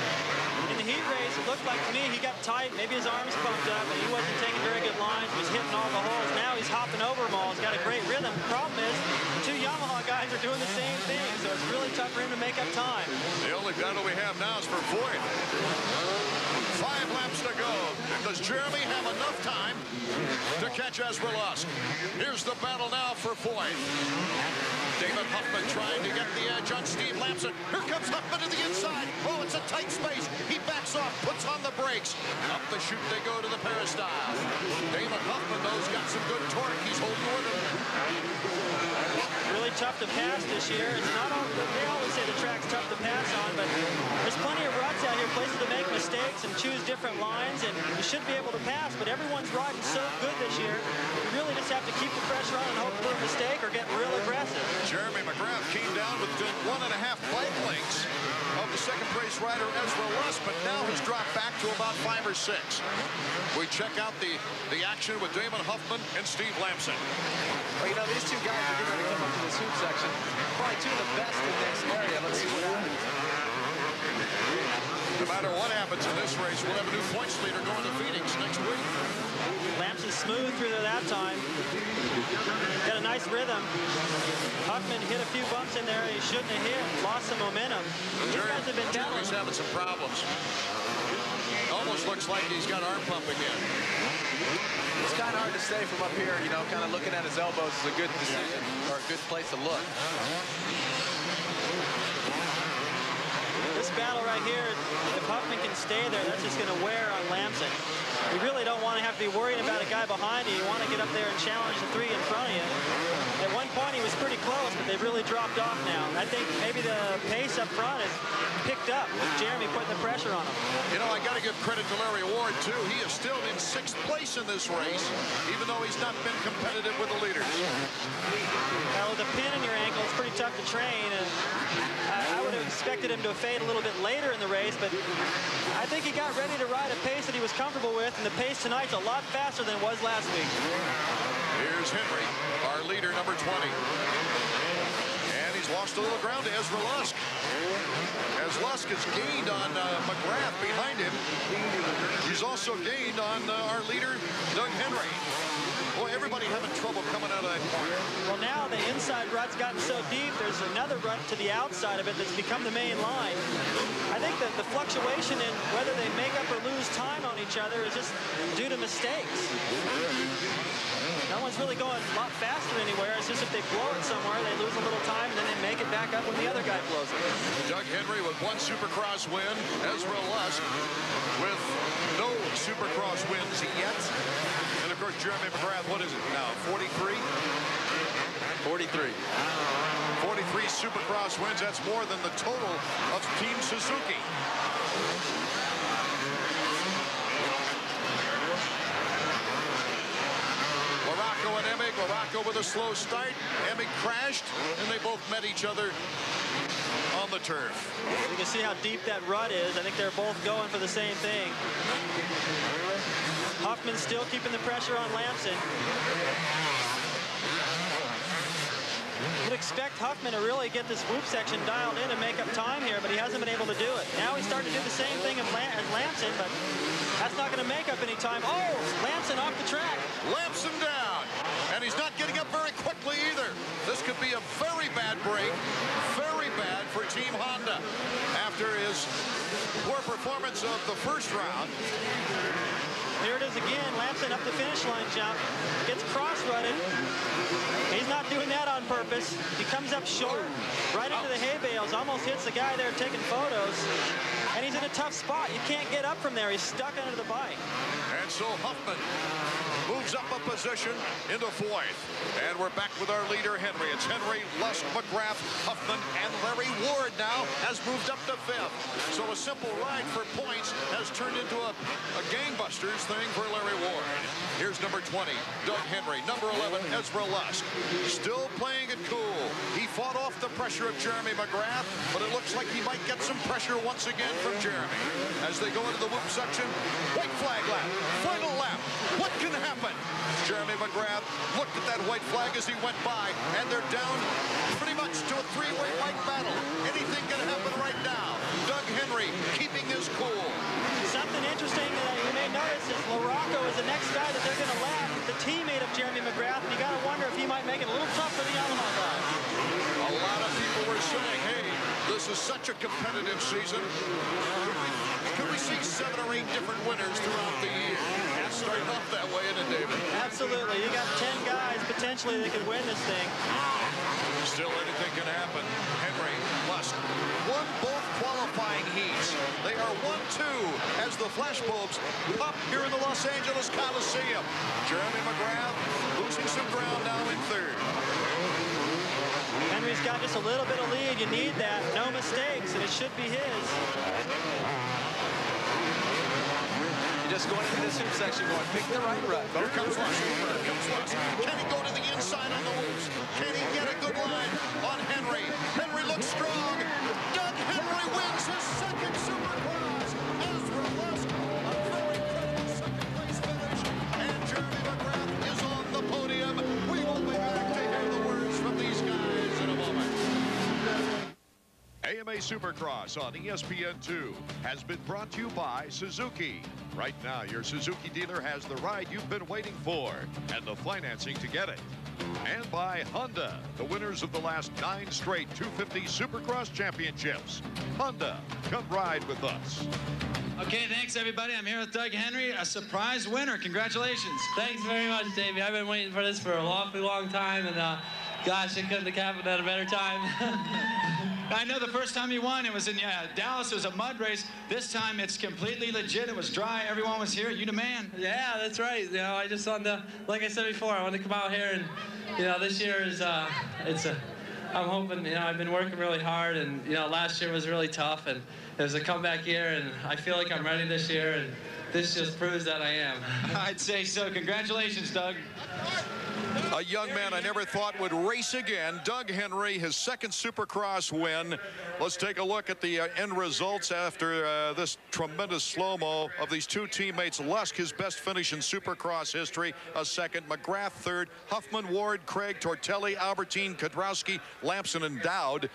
In the heat race, it looked like to me he got tight. Maybe his arms pumped up, and he wasn't taking very good lines. He was hitting all the holes. Now he's hopping over them all. He's got a great rhythm. The problem is the 2 Yamaha guys are doing the same thing, so it's really tough for him to make up time. The only battle we have now is for 4th. 5 laps to go. Does Jeremy have enough time to catch Ezra Lusk? Here's the battle now for 4th. David Huffman trying to get the edge on Steve Lamson. Here comes Huffman to the inside. Oh, it's a tight space. He backs off, puts on the brakes. Up the chute they go to the peristyle. David Huffman, though, has got some good torque. He's holding with him. Really tough to pass this year. It's not all, they always say the track's tough to pass on, but there's plenty of ruts out here, places to make mistakes and choose different lines, and you should be able to pass, but everyone's riding so good this year. You really just have to keep the pressure on and hope for a mistake or get real aggressive. Jeremy McGrath came down within 1.5 bike lengths of the 2nd place rider Ezra Lusk, but now has dropped back to about 5 or 6. We check out the action with Damon Huffman and Steve Lamson. Well, you know, these 2 guys are getting ready to come up to this hoop section. Probably 2 of the best in this area. Let's see what happens. No matter what happens in this race, we'll have a new points leader going to Phoenix next week. Lamson smooth through there that time. Got a nice rhythm. Huffman hit a few bumps in there he shouldn't have hit. Lost some momentum. These guys have been battling. Jeremy's having some problems. Almost looks like he's got arm pump again. It's kind of hard to say from up here, you know, kind of looking at his elbows is a good decision or a good place to look. This battle right here, if Huffman can stay there, that's just going to wear on Lamson. to have to be worried about a guy behind you. You want to get up there and challenge the three in front of you. At one point, he was pretty close, but they've really dropped off now. I think maybe the pace up front has picked up with Jeremy putting the pressure on him. You know, I got to give credit to Larry Ward, too. He is still in 6th place in this race, even though he's not been competitive with the leaders. Now, with a pin in your ankle, it's pretty tough to train, and I would have expected him to fade a little bit later in the race, but I think he got ready to ride a pace that he was comfortable with, and the pace tonight's a lot faster than it was last week. Here's Henry, our leader, number 20. And he's lost a little ground to Ezra Lusk. As Lusk has gained on McGrath behind him, he's also gained on our leader, Doug Henry. Boy, everybody having trouble coming out of that corner. Well, now the inside rut's gotten so deep, there's another rut to the outside of it that's become the main line. I think that the fluctuation in whether they make up or lose time on each other is just due to mistakes. No one's really going a lot faster anywhere. It's just if they blow it somewhere, they lose a little time, and then they make it back up when the other guy blows it. Doug Henry with 1 Supercross win. Ezra Lusk with no Supercross wins yet. And, of course, Jeremy McGrath, what is it now, 43? 43. 43 Supercross wins. That's more than the total of Team Suzuki. LaRocco and Emig. LaRocco with a slow start. Emig crashed, and they both met each other on the turf. You can see how deep that rut is. I think they're both going for the same thing. Huffman's still keeping the pressure on Lamson. You'd expect Huffman to really get this whoop section dialed in and make up time here, but he hasn't been able to do it. Now he's starting to do the same thing as Lamson, but that's not going to make up any time. Oh, Lamson off the track. Lamson down, and he's not getting up very quickly either. This could be a very bad break, very bad for Team Honda after his poor performance of the first round. Here it is again. Lamson up the finish line jump. Gets cross-rutted. He's not doing that on purpose. He comes up short, right into the hay bales, almost hits the guy there taking photos. And he's in a tough spot. You can't get up from there. He's stuck under the bike. And so Huffman moves up a position into 4th. And we're back with our leader, Henry. It's Henry, Lusk, McGrath, Huffman, and Larry Ward now has moved up to 5th. So a simple ride for points has turned into a gangbusters thing for Larry Ward. Here's number 20, Doug Henry. Number 11, Ezra Lusk. Still playing it cool. He fought off the pressure of Jeremy McGrath, but it looks like he might get some pressure once again from Jeremy. As they go into the whoop section, white flag lap, final lap. What can happen? Jeremy McGrath looked at that white flag as he went by, and they're down pretty much to a 3-way white battle. Anything can happen right now. Doug Henry keeping his cool. Something interesting that you may notice is LaRocco is the next guy that they're going to lap, the teammate of Jeremy McGrath, and you got to wonder if he might make it a little tough for the Yamaha guys. A lot of people were saying, hey, this is such a competitive season. Could we see 7 or 8 different winners throughout the year? Starting off that way, isn't it, David? Absolutely. You got 10 guys potentially that could win this thing. Still anything can happen. Henry, Lusk won both qualifying heats. They are 1-2 as the flashbulbs pop here in the Los Angeles Coliseum. Jeremy McGrath losing some ground now in 3rd. Henry's got just a little bit of lead. You need that. No mistakes, and it should be his. Just going into this hoop section, going pick the right rut. Here comes Lusk. Here comes Lusk. Can he go to the inside on the whoops? Can he get a good line on Henry? Henry looks strong. Doug Henry wins his 2nd Supercross. Ezra Lusk, a very credible 2nd place finish. And Jeremy McGrath is on the podium. We will be back to hear the words from these guys in a moment. AMA Supercross on ESPN2 has been brought to you by Suzuki. Right now, your Suzuki dealer has the ride you've been waiting for and the financing to get it. And by Honda, the winners of the last 9 straight 250 Supercross championships. Honda, come ride with us. Okay, thanks, everybody. I'm here with Doug Henry, a surprise winner. Congratulations. Thanks very much, Davey. I've been waiting for this for a long time, and gosh, it couldn't have happened at a better time. I know the first time you won, it was in Dallas. It was a mud race. This time it's completely legit. It was dry. Everyone was here. You the man. Yeah, that's right. You know, I just wanted to, like I said before, I wanted to come out here and, you know, this year is, I'm hoping, you know, I've been working really hard, and, you know, last year was really tough, and it was a comeback year, and I feel like I'm ready this year, and this just proves that I am. I'd say so. Congratulations, Doug. A young man I never thought would race again. Doug Henry, his second Supercross win. Let's take a look at the end results after this tremendous slow-mo of these two teammates. Lusk, his best finish in Supercross history, a second. McGrath, third. Huffman, Ward, Craig, Tortelli, Albertine, Kudrowski, Lamson, and Dowd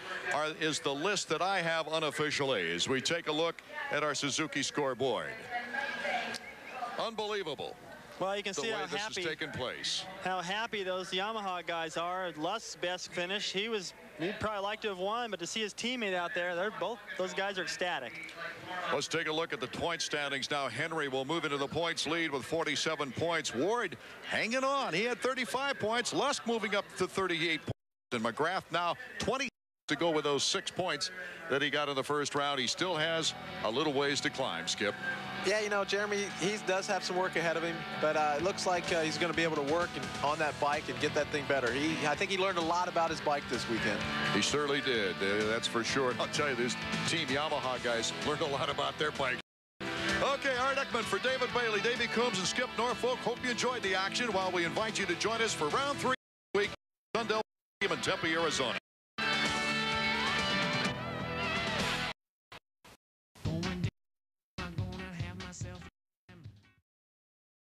is the list that I have unofficially as we take a look at our Suzuki scoreboard. Unbelievable. Well, you can see how this has taken place. How happy those Yamaha guys are. Lusk's best finish. He'd probably like to have won, but to see his teammate out there, those guys are ecstatic. Let's take a look at the point standings now. Henry will move into the points lead with 47 points. Ward hanging on. He had 35 points. Lusk moving up to 38 points. And McGrath now 20 to go with those 6 points that he got in the first round. He still has a little ways to climb, Skip. Yeah, you know, Jeremy, he does have some work ahead of him, but it looks like he's going to be able to work on that bike and get that thing better. I think he learned a lot about his bike this weekend. He certainly did. That's for sure. I'll tell you, these Team Yamaha guys learned a lot about their bike. Okay, Art Ekman for David Bailey, Davey Coombs, and Skip Norfolk. Hope you enjoyed the action while we invite you to join us for round 3 week, Sundell in Tempe, Arizona.